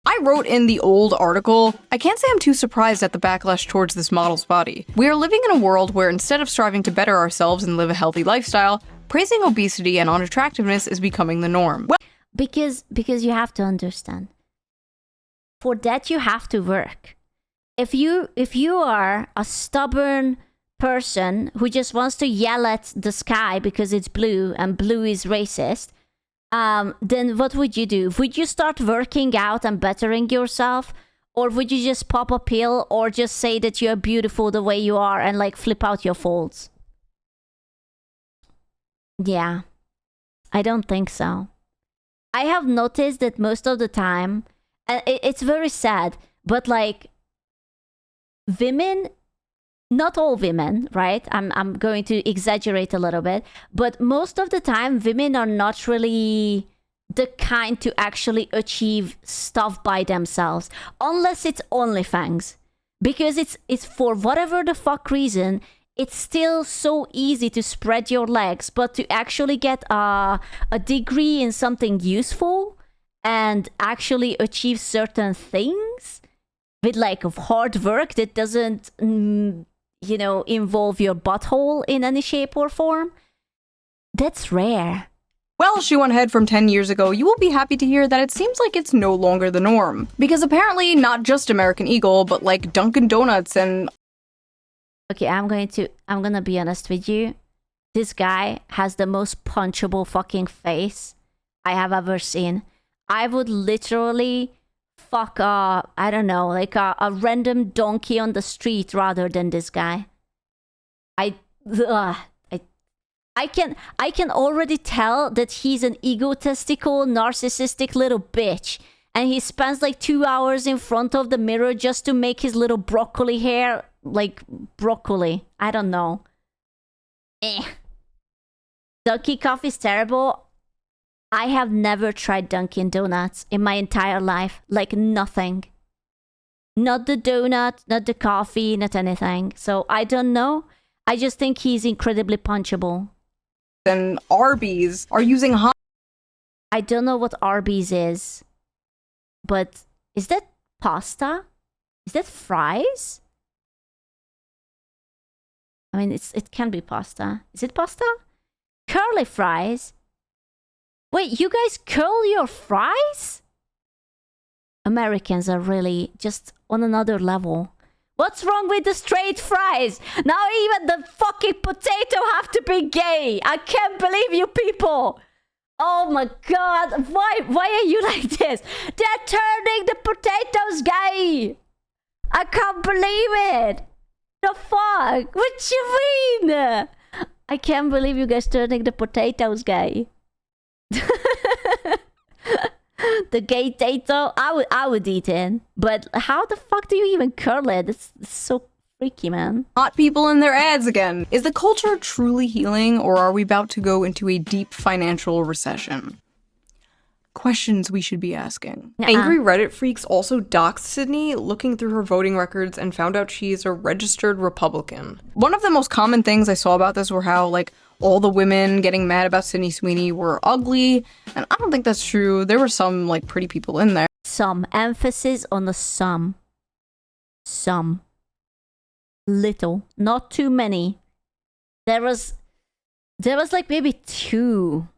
I wrote in the old article, I can't say I'm too surprised at the backlash towards this model's body. We are living in a world where instead of striving to better ourselves and live a healthy lifestyle, praising obesity and unattractiveness is becoming the norm. Because you have to understand. For that you have to work. If you are a stubborn person who just wants to yell at the sky because it's blue and blue is racist, then what would you do? Would you start working out and bettering yourself? Or would you just pop a pill or just say that you're beautiful the way you are and like flip out your folds? Yeah, I don't think so. I have noticed that most of the time, it's very sad, but like women, not all women, right? I'm going to exaggerate a little bit, but most of the time women are not really the kind to actually achieve stuff by themselves, unless it's OnlyFans, because it's for whatever the fuck reason, it's still so easy to spread your legs, but to actually get a degree in something useful and actually achieve certain things with like hard work that doesn't involve your butthole in any shape or form, that's rare. Well, Shoe0nHead from 10 years ago, you will be happy to hear that it seems like it's no longer the norm. Because apparently not just American Eagle, but like Dunkin' Donuts and... Okay, I'm gonna be honest with you. This guy has the most punchable fucking face I have ever seen. I would literally fuck a random donkey on the street rather than this guy. I can already tell that he's an egotistical, narcissistic little bitch. And he spends like 2 hours in front of the mirror just to make his little broccoli hair like broccoli. I don't know. Dunkin' coffee is terrible. I have never tried Dunkin' Donuts in my entire life. Like nothing. Not the donut, not the coffee, not anything. So I don't know. I just think he's incredibly punchable. And Arby's are using I don't know what Arby's is. But is that pasta? Is that fries? I mean, it can be pasta. Is it pasta? Curly fries? Wait, you guys curl your fries? Americans are really just on another level. What's wrong with the straight fries? Now even the fucking potato have to be gay. I can't believe you people. Oh my god, why are you like this? They're turning the potatoes gay. I can't believe it. The fuck? What you mean? I can't believe you guys turning the potatoes gay. The gay tato, I would eat it. But how the fuck do you even curl it? It's so freaky, man. Hot people in their ads again. Is the culture truly healing, or are we about to go into a deep financial recession? questions we should be asking. Angry Reddit freaks also doxed Sydney, looking through her voting records and found out she's a registered Republican. One of the most common things I saw about this were how, like, all the women getting mad about Sydney Sweeney were ugly, and I don't think that's true. There were some, like, pretty people in there. Some. Emphasis on the some. Some. Little. Not too many. There was like maybe 2.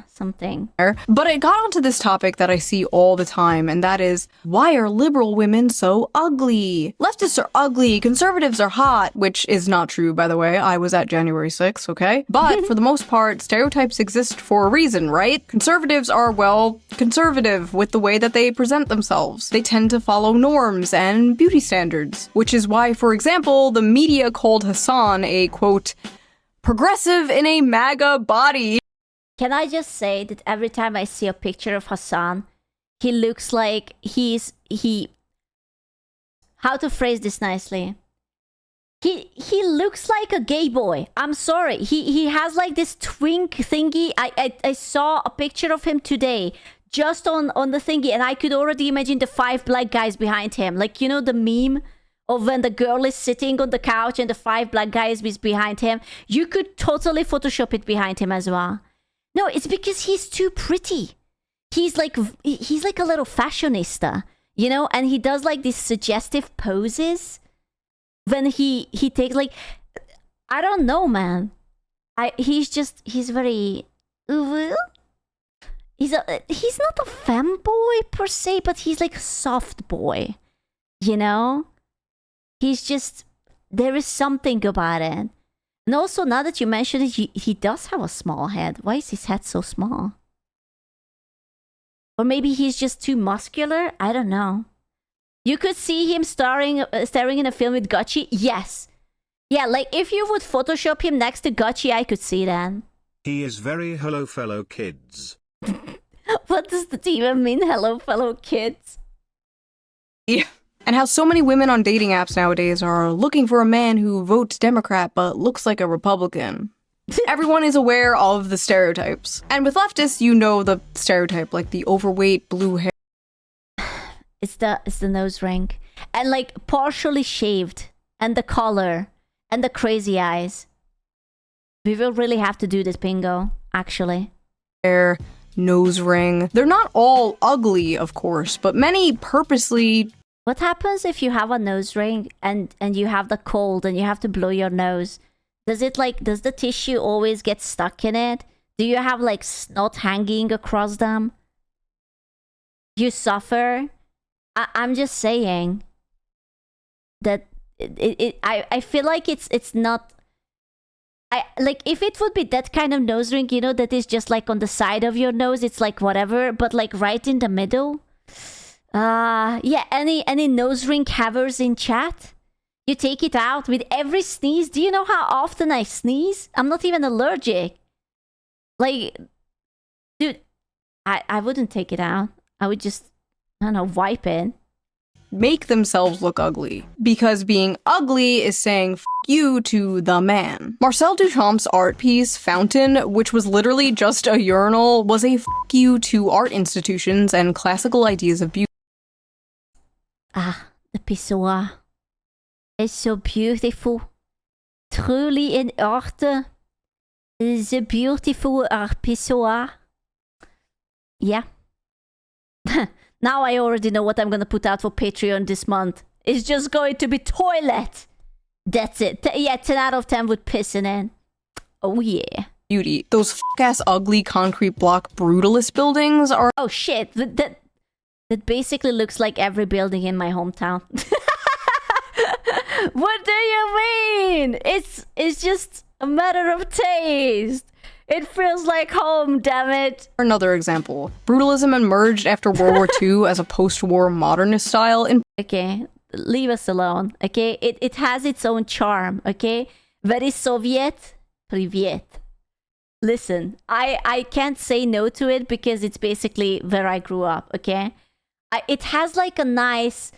Something. But I got onto this topic that I see all the time, and that is, why are liberal women so ugly? Leftists are ugly, conservatives are hot, which is not true, by the way. I was at January 6th, okay? But for the most part, stereotypes exist for a reason, right? Conservatives are, well, conservative with the way that they present themselves. They tend to follow norms and beauty standards, which is why, for example, the media called Hassan a, quote, progressive in a MAGA body. Can I just say that every time I see a picture of Hassan, he looks like how to phrase this nicely? He looks like a gay boy. I'm sorry. He has like this twink thingy. I saw a picture of him today, just on the thingy, and I could already imagine the 5 black guys behind him. Like, you know the meme of when the girl is sitting on the couch and the 5 black guys is behind him? You could totally Photoshop it behind him as well. No, it's because he's too pretty. He's like a little fashionista, you know, and he does like these suggestive poses when he takes, like, I don't know, man. He's very he's not a femboy per se, but he's like a soft boy, you know? He's just, there is something about it. And also, now that you mention it, he does have a small head. Why is his head so small? Or maybe he's just too muscular? I don't know. You could see him staring in a film with Gucci? Yes. Yeah, like if you would Photoshop him next to Gucci, I could see that. He is very hello fellow kids. What does that even mean, hello fellow kids? Yeah. And how so many women on dating apps nowadays are looking for a man who votes Democrat but looks like a Republican. Everyone is aware of the stereotypes. And with leftists, you know the stereotype, like the overweight blue hair. It's the nose ring. And like partially shaved. And the collar. And the crazy eyes. We will really have to do this bingo, actually. Hair, nose ring. They're not all ugly, of course, but many purposely... What happens if you have a nose ring and you have the cold and you have to blow your nose? Does the tissue always get stuck in it? Do you have like snot hanging across them? You suffer? I'm just saying that I feel like it's not, like if it would be that kind of nose ring, you know, that is just like on the side of your nose, it's like whatever, but like right in the middle. Yeah, any nose ring havers in chat? You take it out with every sneeze. Do you know how often I sneeze? I'm not even allergic. Like, dude, I wouldn't take it out. I would just, I don't know, wipe it. Make themselves look ugly. Because being ugly is saying F you to the man. Marcel Duchamp's art piece, Fountain, which was literally just a urinal, was a F you to art institutions and classical ideas of beauty. Ah, the pissoir. It's so beautiful. Truly in art. The beautiful pissoir. Yeah. Now I already know what I'm gonna put out for Patreon this month. It's just going to be toilet. That's it. Yeah, 10 out of 10 would piss in it. Oh yeah. Beauty. Those f***ass ugly concrete block brutalist buildings are... Oh shit, that basically looks like every building in my hometown. What do you mean? It's just a matter of taste. It feels like home, damn it. Another example. Brutalism emerged after World War II as a post-war modernist style in... Okay, leave us alone, okay? It has its own charm, okay? Very Soviet. Privyet. Listen, I can't say no to it because it's basically where I grew up, okay? It has like a nice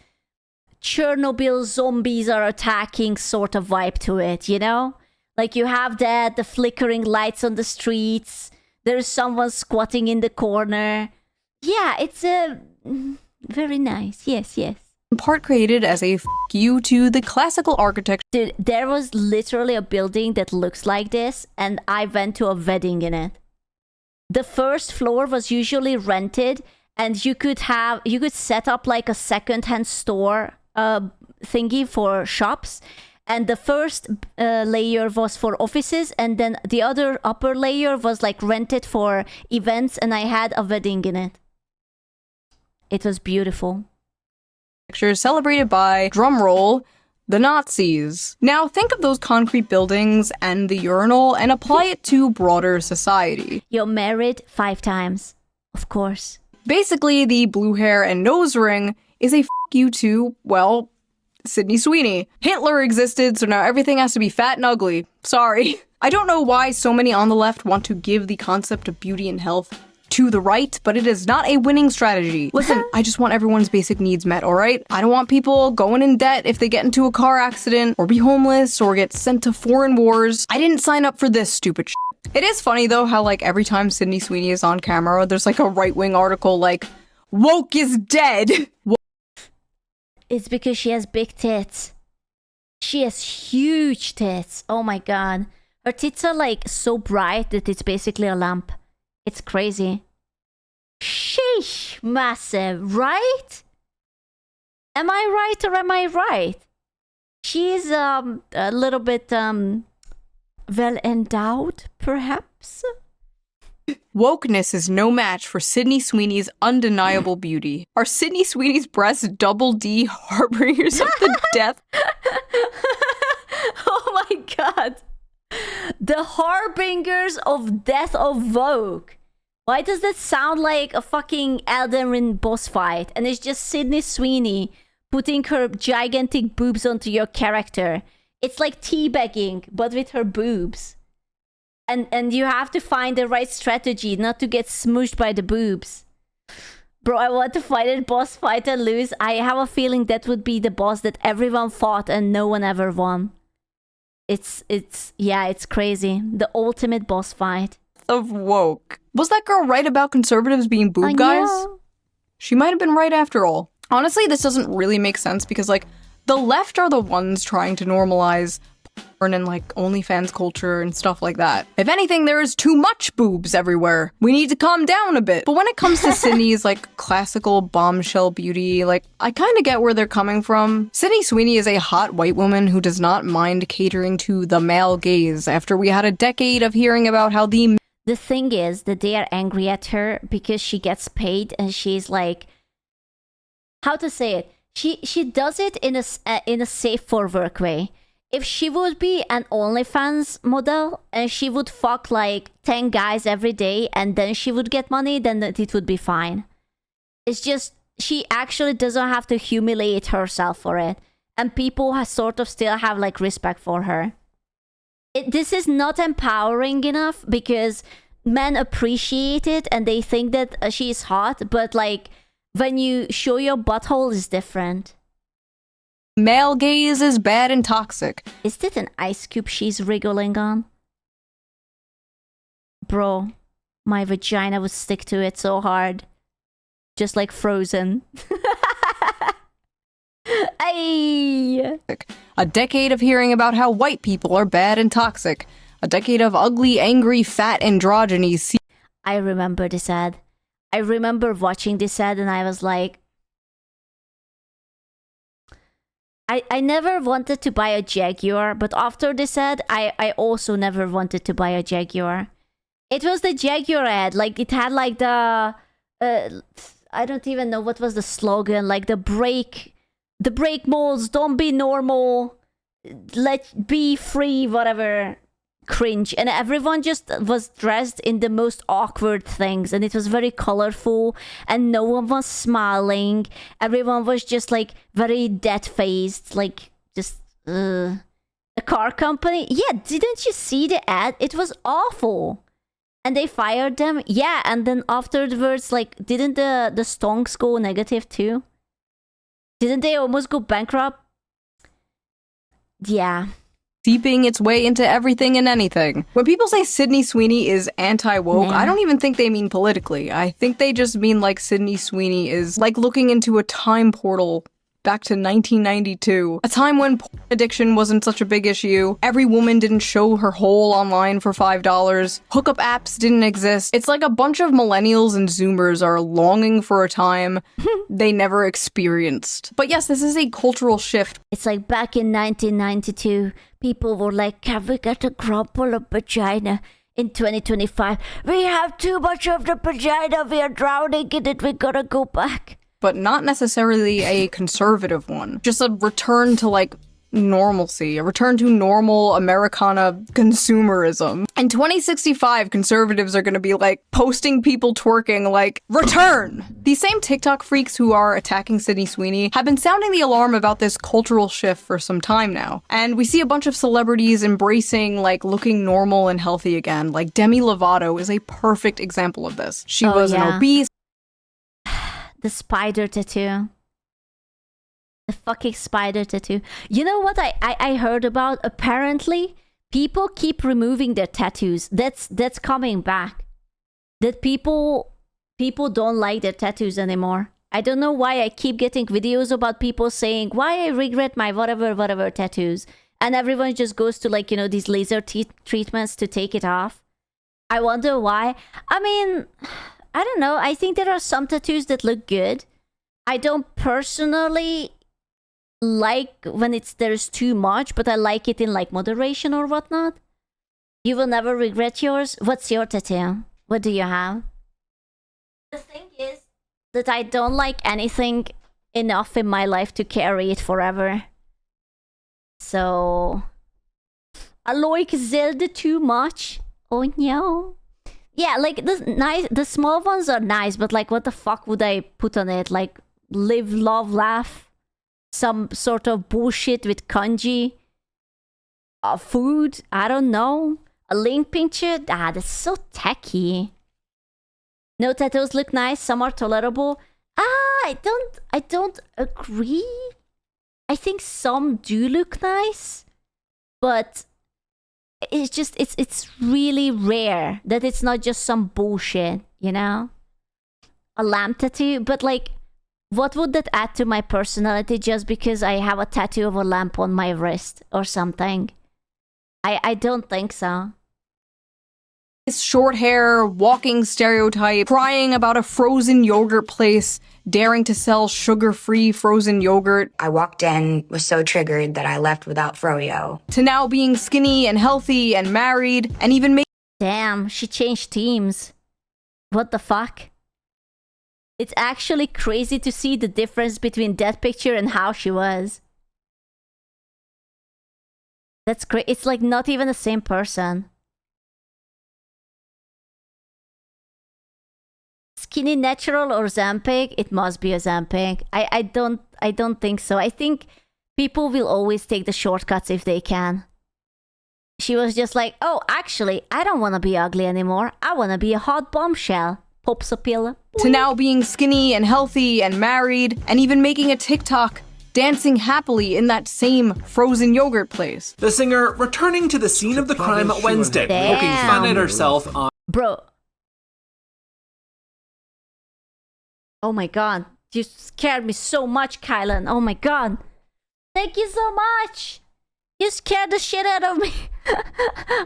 Chernobyl zombies are attacking sort of vibe to it, you know? Like you have that, the flickering lights on the streets, There's someone squatting in the corner. Yeah, it's very nice. Yes. In part created as a you to the classical architecture. Dude, there was literally a building that looks like this, and I went to a wedding in it. The first floor was usually rented, and you could set up like a second-hand store thingy for shops. And the first layer was for offices, and then the other upper layer was like rented for events, and I had a wedding in it. It was beautiful. Celebrated by, drumroll, the Nazis. Now think of those concrete buildings and the urinal and apply it to broader society. You're married 5 times, of course. Basically, the blue hair and nose ring is a you to, well, Sydney Sweeney. Hitler existed, so now everything has to be fat and ugly. Sorry. I don't know why so many on the left want to give the concept of beauty and health to the right, but it is not a winning strategy. Listen, I just want everyone's basic needs met, alright? I don't want people going in debt if they get into a car accident, or be homeless, or get sent to foreign wars. I didn't sign up for this stupid shit. It is funny though how like every time Sydney Sweeney is on camera, there's like a right-wing article like, woke is dead. It's because she has big tits. She has huge tits. Oh my god. Her tits are like so bright that it's basically a lamp. It's crazy. Sheesh, massive, right? Am I right or am I right? She's a little bit well endowed, perhaps? Wokeness is no match for Sydney Sweeney's undeniable beauty. Are Sydney Sweeney's breasts double D harbingers of the death? Oh my god. The harbingers of death of Vogue. Why does that sound like a fucking Elden Ring boss fight? And it's just Sydney Sweeney putting her gigantic boobs onto your character. It's like teabagging, but with her boobs. And you have to find the right strategy not to get smooshed by the boobs. Bro, I want to fight a boss fight and lose. I have a feeling that would be the boss that everyone fought and no one ever won. It's crazy. The ultimate boss fight. Of woke. Was that girl right about conservatives being boob guys? She might have been right after all. Honestly, this doesn't really make sense because like the left are the ones trying to normalize porn and like OnlyFans culture and stuff like that. If anything, there is too much boobs everywhere. We need to calm down a bit. But when it comes to Sydney's like classical bombshell beauty, like I kind of get where they're coming from. Sydney Sweeney is a hot white woman who does not mind catering to the male gaze after we had a decade of hearing about how the thing is that they are angry at her because she gets paid and she's like, how to say it? She does it in a safe for work way. If she would be an OnlyFans model and she would fuck like 10 guys every day and then she would get money, then it would be fine. It's just, she actually doesn't have to humiliate herself for it. And people sort of still have like respect for her. This is not empowering enough because men appreciate it and they think that she's hot, but like when you show your butthole is different. Male gaze is bad and toxic. Is that an ice cube she's wriggling on? Bro, my vagina would stick to it so hard. Just like Frozen. Ay. A decade of hearing about how white people are bad and toxic. A decade of ugly, angry, fat androgyny. I remember this ad. I remember watching this ad and I was like, I never wanted to buy a Jaguar, but after this ad, I also never wanted to buy a Jaguar. It was the Jaguar ad, like it had like the, I don't even know what was the slogan, like the break molds, don't be normal, be free, whatever, cringe. And everyone just was dressed in the most awkward things and it was very colorful and no one was smiling. Everyone was just like very dead-faced, like just a car company. Yeah, didn't you see the ad? It was awful. And they fired them. Yeah, and then afterwards, like, didn't the stonks go negative too? Didn't they almost go bankrupt? Yeah. seeping its way into everything and anything. When people say Sydney Sweeney is anti-woke, I don't even think they mean politically. I think they just mean like Sydney Sweeney is like looking into a time portal back to 1992, a time when porn addiction wasn't such a big issue. Every woman didn't show her hole online for $5. Hookup apps didn't exist. It's like a bunch of millennials and zoomers are longing for a time they never experienced. But yes, this is a cultural shift. It's like back in 1992, people were like, have we got a grumple of vagina? In 2025, we have too much of the vagina, we are drowning in it, we gotta go back. But not necessarily a conservative one. Just a return to like normalcy, a return to normal Americana consumerism. In 2065, conservatives are gonna be like posting people twerking like, return! These same TikTok freaks who are attacking Sydney Sweeney have been sounding the alarm about this cultural shift for some time now. And we see a bunch of celebrities embracing like looking normal and healthy again. Like Demi Lovato is a perfect example of this. She was an obese. The spider tattoo. The fucking spider tattoo. You know what I heard about? Apparently, people keep removing their tattoos. That's coming back. That people don't like their tattoos anymore. I don't know why I keep getting videos about people saying, why I regret my whatever tattoos. And everyone just goes to like, you know, these laser treatments to take it off. I wonder why. I mean, I don't know. I think there are some tattoos that look good. I don't personally like when there's too much, but I like it in like moderation or whatnot. You will never regret yours. What's your tattoo? What do you have? The thing is that I don't like anything enough in my life to carry it forever. So I like Zelda too much. Oh no. Yeah, like the small ones are nice, but like what the fuck would I put on it? Like live, love, laugh? Some sort of bullshit with kanji? Food? I don't know. A link picture? Ah, that's so tacky. No tattoos look nice, some are tolerable. I don't agree. I think some do look nice, but it's just it's really rare that it's not just some bullshit, you know? A lamp tattoo, but like what would that add to my personality just because I have a tattoo of a lamp on my wrist or something? I don't think so. Short hair, walking stereotype, crying about a frozen yogurt place, daring to sell sugar-free frozen yogurt. I walked in, was so triggered that I left without froyo. To now being skinny and healthy and married and even Damn, she changed teams. What the fuck? It's actually crazy to see the difference between that picture and how she was. That's great. It's like not even the same person. Skinny natural or Ozempic? It must be Ozempic. I don't think so. I think people will always take the shortcuts if they can. She was just like, oh, actually, I don't want to be ugly anymore. I want to be a hot bombshell. Pops a pill. To now being skinny and healthy and married and even making a TikTok dancing happily in that same frozen yogurt place. The singer returning to the scene of the crime Wednesday, poking fun at herself on... Bro. Oh my god. You scared me so much, Kylan. Oh my god. Thank you so much. You scared the shit out of me.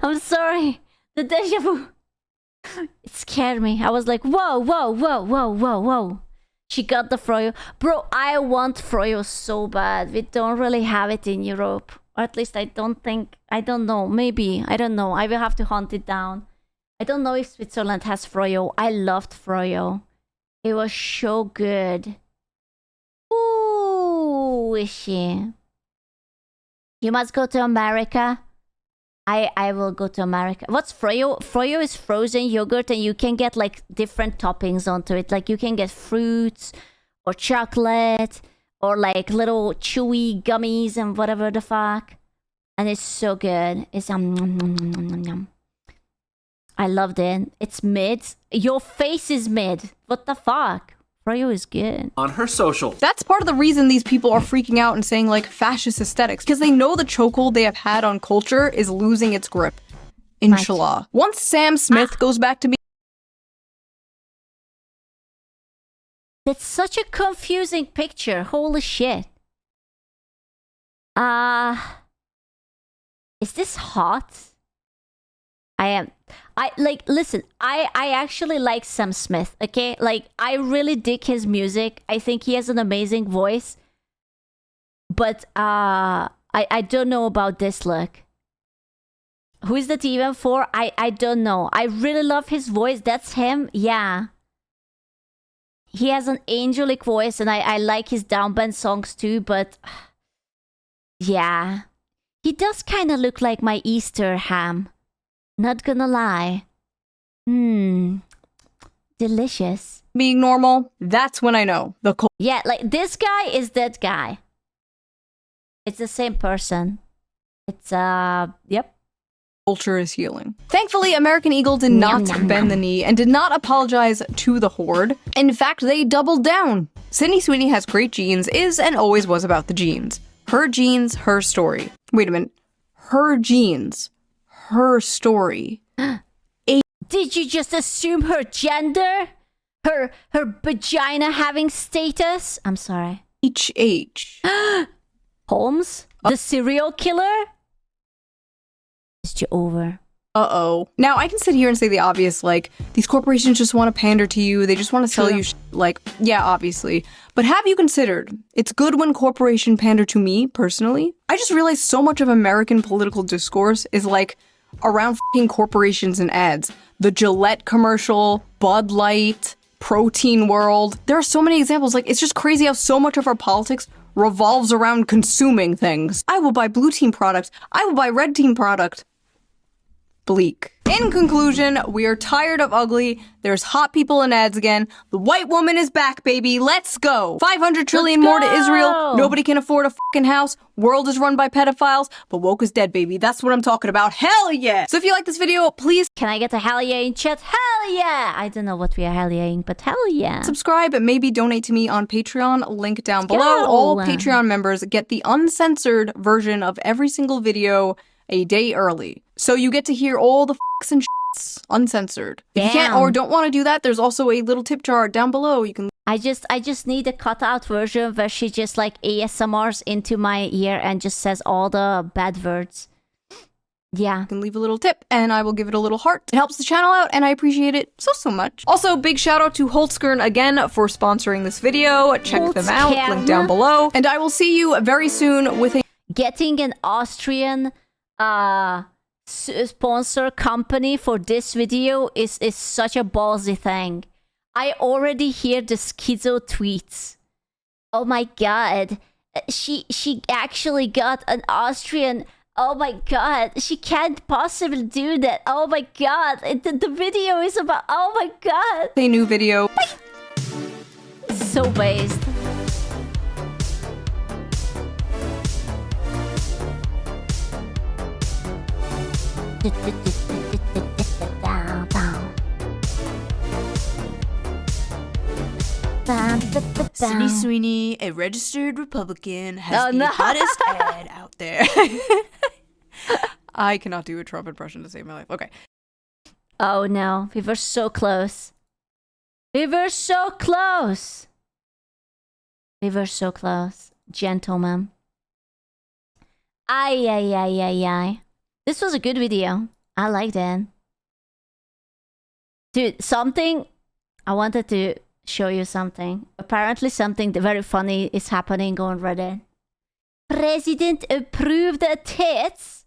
I'm sorry. The deja vu. It scared me. I was like, whoa, whoa, whoa, whoa, whoa, whoa. She got the froyo. Bro, I want froyo so bad. We don't really have it in Europe. Or at least I don't think. I don't know. Maybe. I don't know. I will have to hunt it down. I don't know if Switzerland has froyo. I loved froyo. It was so good. Ooh, wishy. You must go to America. I will go to America. What's froyo? Froyo is frozen yogurt and you can get like different toppings onto it. Like you can get fruits or chocolate or like little chewy gummies and whatever the fuck. And it's so good. It's I loved it. It's mid. Your face is mid. What the fuck? Froyo is good. On her social. That's part of the reason these people are freaking out and saying like fascist aesthetics, because they know the chokehold they have had on culture is losing its grip. Inshallah. Once Sam Smith goes back to being That's such a confusing picture. Holy shit. Is this hot? Listen, I actually like Sam Smith, okay? Like, I really dig his music. I think he has an amazing voice. But, I don't know about this look. Who is that even for? I don't know. I really love his voice. That's him? Yeah. He has an angelic voice, and I like his downbend songs too, but... yeah. He does kind of look like my Easter ham. Not gonna lie. Delicious. being normal, that's when I know. Yeah, like this guy is that guy. It's the same person. It's, yep. Culture is healing. Thankfully, American Eagle did not bend the knee and did not apologize to the horde. In fact, they doubled down. Sydney Sweeney has great genes, is and always was about the genes. Her genes, her story. Wait a minute. Her genes, her story. Did you just assume her gender? Her vagina having status? I'm sorry. HH. Holmes? The serial killer? It's over. Uh-oh. Now, I can sit here and say the obvious, like, these corporations just want to pander to you, they just want to sell you like, yeah, obviously. But have you considered, it's good when corporation pander to me, personally? I just realized so much of American political discourse is, like, around f***ing corporations and ads. The Gillette commercial, Bud Light, Protein World. There are so many examples, like, it's just crazy how so much of our politics revolves around consuming things. I will buy blue team product. I will buy red team product. Bleak. In conclusion, we are tired of ugly. There's hot people in ads again. The white woman is back, baby. Let's go. 500 trillion more to Israel. Nobody can afford a fucking house. World is run by pedophiles. But woke is dead, baby. That's what I'm talking about. Hell yeah. So if you like this video, please. Can I get a hell yeah in chat? Hell yeah. I don't know what we are hell yeah-ing, but hell yeah. Subscribe and maybe donate to me on Patreon. Link down below. All Patreon members get the uncensored version of every single video a day early. So you get to hear all the f***s and shits uncensored. If you can't or don't want to do that, there's also a little tip jar down below. You can. I just need a cutout version where she just like ASMRs into my ear and just says all the bad words. Yeah. You can leave a little tip and I will give it a little heart. It helps the channel out and I appreciate it so much. Also, big shout out to Holtzkern again for sponsoring this video. Check them out, link down below. And I will see you very soon with a getting an Austrian sponsor company for this video is such a ballsy thing. I already hear the schizo tweets. Oh my god. She actually got an Austrian. Oh my god. She can't possibly do that. Oh my god. The video is about. Oh my god. A new video. So based. Sydney Sweeney, a registered Republican, has the hottest ad out there. I cannot do a Trump impression to save my life. Okay. Oh no, we were so close. We were so close. We were so close. Gentlemen. Ay. This was a good video. I liked it. Dude, I wanted to show you something. Apparently something very funny is happening on Reddit. President approved the tits.